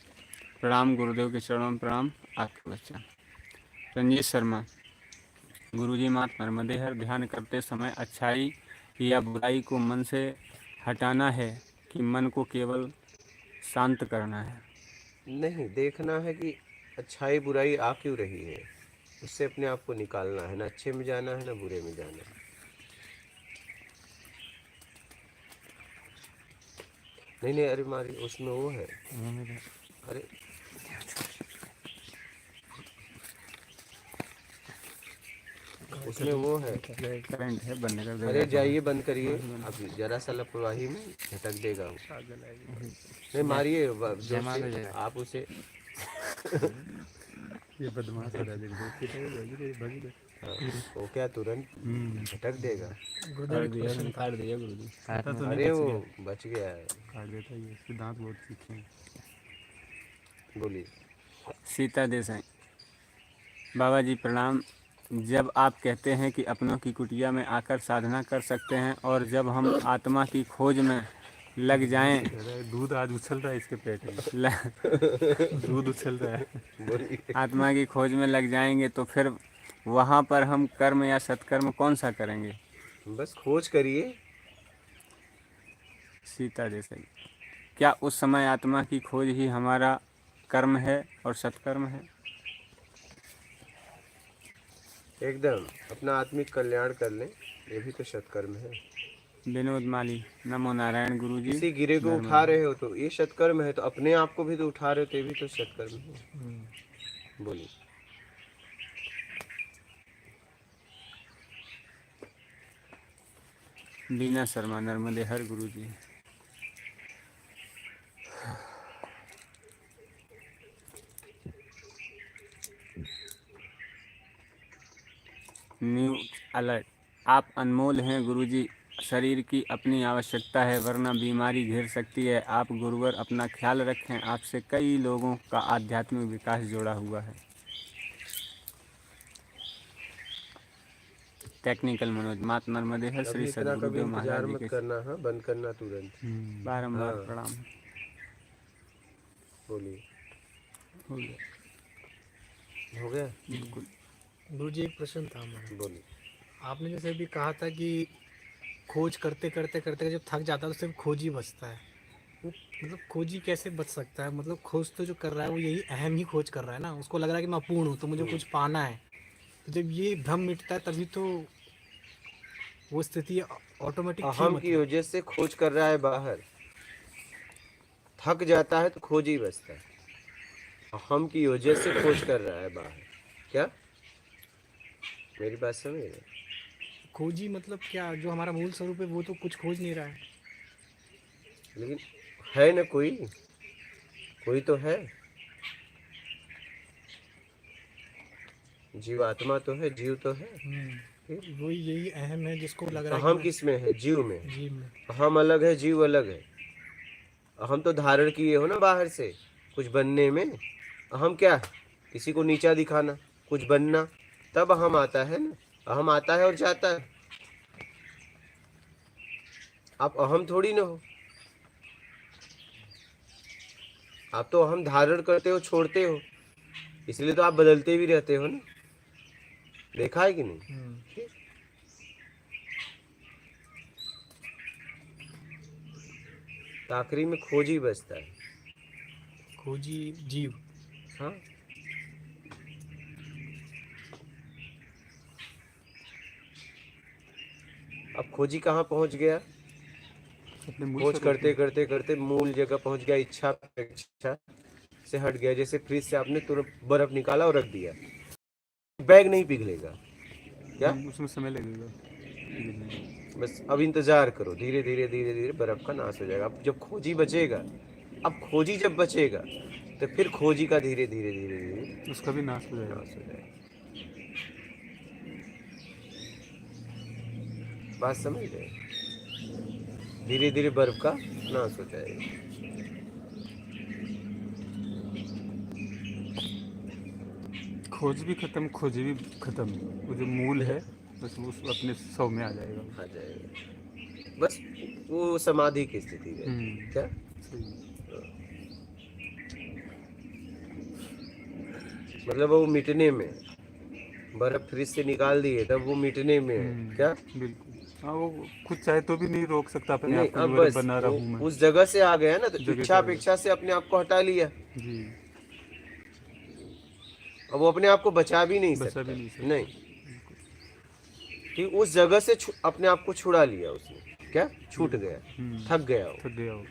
प्रणाम, गुरुदेव के चरणों में प्रणाम, आपके बच्चा। रंजीत शर्मा। गुरुजी मात नर्मदे हर। ध्यान करते समय अच्छाई या बुराई को मन से हटाना है कि मन को केवल शांत करना है? नहीं, देखना है कि अच्छाई बुराई आ क्यों रही है, उससे अपने आप को निकालना है। ना अच्छे में जाना है, ना बुरे में जाना है। नहीं, अरे मारी उसमें वो है। अरे उसमें वो है। करंट है, बंद कर अरे दे। जाइए, बंद करिए। अभी जरा सा लापरवाही में झटक देगा वो। नहीं मारिए जोर से आप उसे। ये बदमाश हो रहा है। हाँ, वो क्या तुरंत झटक देगा। काट दिया गुरुजी। अरे वो बच गया है। काट देता है ये, इसके दांत बहुत तीखे हैं। बोलिए। सीता देसाई। बाबा जी प्रणाम। जब आप कहते हैं कि अपनों की कुटिया में आकर साधना कर सकते हैं, और जब हम आत्मा की खोज में लग जाएं, दूध आज उछल रहा है इसके पेट में। दूध उछल रहा है। बोलिए। आत्मा की खोज में लग जाएंगे तो फिर वहाँ पर हम कर्म या सत्कर्म कौन सा करेंगे? बस खोज करिए। सीता देसाई। क्या उस समय आत्मा की खोज ही हमारा कर्म है और सत्कर्म है? एकदम अपना आत्मिक कल्याण कर लें, ये भी तो सत्कर्म है। विनोद माली। नमो नारायण गुरुजी। किसी गिरे को उठा रहे हो तो ये सत्कर्म है, तो अपने आप को भी तो उठा रहे हो तो ये भी तो सत्कर्म है। बोलिए। बीना शर्मा। नर्मदे हर गुरुजी। New alert. आप अनमोल हैं गुरुजी। शरीर की अपनी आवश्यकता है, वरना बीमारी घेर सकती है। आप गुरुवर अपना ख्याल रखें। आपसे कई लोगों का आध्यात्मिक विकास जुड़ा हुआ है। टेक्निकल मनोज। मात नर्मदे हर। श्री अभी इतना कभी सदगुरुदेव इंतजार महाराज जी मत के करना। हाँ, बंद करना तुरंत। बारंबार हाँ। प्रणाम। बोलिए। हो गया। हो गया। बिल्कुल। गुरुजी एक प्रश्न था हमारा। बोलिए। आपने जैसे अभी कहा था कि खोज करते करते करते जब थक जाता है तो सिर्फ खोज ही बचता है। मतलब खोज ही कैसे बच सकता है? मतलब खोज तो जो कर रहा है वो यही अहम ही खोज कर रहा है ना। उसको लग रहा है कि मैं अपूर्ण हूँ तो मुझे कुछ पाना है। तो जब ये भ्रम मिटता है तभी तो वो स्थिति ऑटोमेटिक थी। अहम की वजह से खोज कर रहा है बाहर, थक जाता है तो खोज ही बचता है। अहम की वजह से खोज कर रहा है बाहर। क्या मेरी बात समझ रहे? खोजी मतलब क्या? जो हमारा मूल स्वरूप है वो तो कुछ खोज नहीं रहा है। लेकिन है ना, कोई तो है। जीव आत्मा तो है, जीव तो है। वही यही अहम है जिसको लग रहा है अहम किस में है? जीव में। जीव में। अहम अलग है, जीव अलग है। अहम तो धारण किए हो ना बाहर से कुछ बनने में, अहम क्या है? किसी को नीचा दिखाना, कुछ बनना, तब अहम आता है ना। अहम आता है और जाता है, आप अहम थोड़ी ना हो। आप तो अहम धारण करते हो, छोड़ते हो, इसलिए तो आप बदलते भी रहते हो ना। देखा है कि नहीं? तो आखिरी में खोजी बचता है। खोजी जीव। हाँ, अब खोजी कहाँ पहुंच गया? अपने मूल खोज स्वरूप करते में। करते करते मूल जगह पहुंच गया, इच्छा अपेक्षा से हट गया। जैसे फ्रिज से आपने तुरंत बर्फ निकाला और रख दिया, बैग नहीं पिघलेगा क्या? उसमें समय लगेगा पिघलने में। बस अब इंतजार करो, धीरे धीरे धीरे धीरे बर्फ का नाश हो जाएगा। अब जब खोजी बचेगा, अब खोजी जब बचेगा तो फिर खोजी का धीरे धीरे धीरे धीरे उसका भी नाश हो जाएगा। नाश हो जाएगा। बात समझ गए? धीरे धीरे बर्फ का नाश हो जाएगा। खोज भी खत्म, खोजी भी खत्म। वो जो मूल है बस वो अपने सौ में आ जाएगा। आ जाएगा, बस वो समाधि की स्थिति है। क्या? सही। मतलब वो मिटने में, बर्फ फ्रिज से निकाल दिए तब वो मिटने में है। क्या? बिल्कुल। हाँ, वो खुद चाहे तो भी नहीं रोक सकता अपने नहीं, आप को, अब जो बस बना रहा वो हूँ मैं। उस जगह से आ गया ना, तो जगह इच्छा से आ गया। अपेक्षा से अपने आप को हटा लिया। जी। अब वो अपने आप को बचा भी नहीं बचा सकता। भी नहीं सकता। नहीं, कि उस जगह से अपने आप को छुड़ा लिया उसने। क्या? छूट गया, थक गया वो, थक गया वो।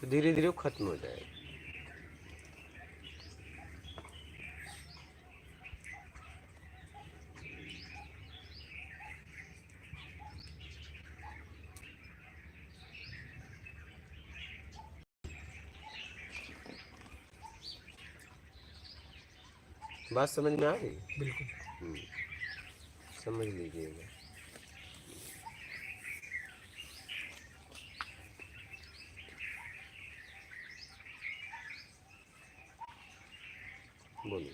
तो धीरे धीरे वो खत्म हो जाएगा। बात समझ में आ गई? बिल्कुल। समझ लीजिएगा। बोलिए।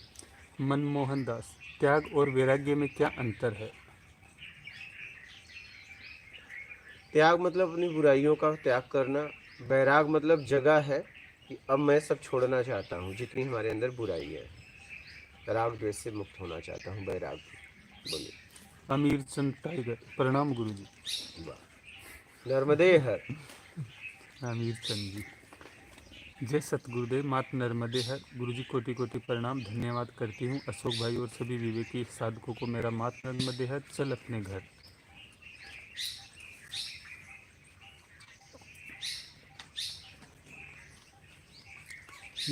मनमोहन दास, त्याग और वैराग्य में क्या अंतर है? त्याग मतलब अपनी बुराइयों का त्याग करना। वैराग मतलब जगह है कि अब मैं सब छोड़ना चाहता हूँ, जितनी हमारे अंदर बुराई है, राग द्वेष से मुक्त होना चाहता हूँ, वैराग। बोलिए। अमीर चंद टाइगर, प्रणाम गुरुजी। वाह, नर्मदे हर। अमीर चंद जी, जय सतगुरुदेव, मात नर्मदे हर। गुरुजी कोटि कोटि प्रणाम, धन्यवाद करती हूँ अशोक भाई और सभी विवेकी साधकों को। मेरा मात नर्मदे हर, चल अपने घर।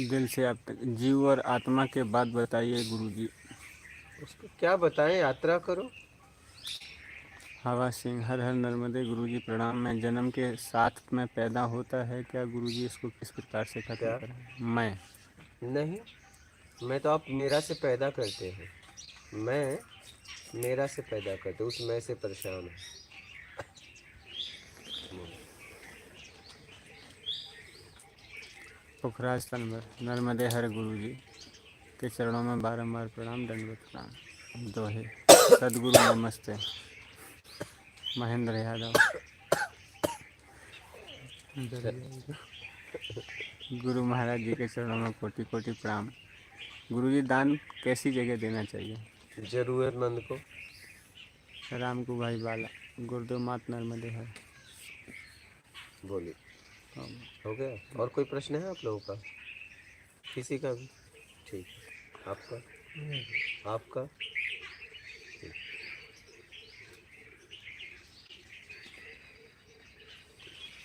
दिल से आप तक जीव और आत्मा के बाद बताइए गुरुजी। उसको क्या बताएं? यात्रा करो। हवा सिंह, हर हर नर्मदे। गुरुजी प्रणाम। मैं जन्म के साथ में पैदा होता है क्या गुरुजी? इसको किस प्रकार से खत्म क्या? करें? मैं नहीं, मैं तो आप मेरा से पैदा करते हैं। मैं मेरा से पैदा करते, उस मैं से परेशान है। पुखराज तनवर, नर्मदे हर गुरुजी के चरणों में बारंबार प्रणाम, दंडवत प्रणाम। दोहे। सदगुरु नमस्ते। महेंद्र यादव। गुरु महाराज जी के चरणों में कोटि कोटि प्रणाम। गुरुजी, दान कैसी जगह देना चाहिए? जरूरतमंद को। राम को भाई बाला, गुरुदेव मात नर्मदे हर। बोलिए। हो गया? और कोई प्रश्न है आप लोगों का? किसी का भी? ठीक है। आपका? आपका? ठीक।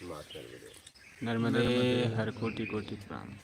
मात नर्मदे। नर्मदे हर, कोटि कोटि प्रणाम।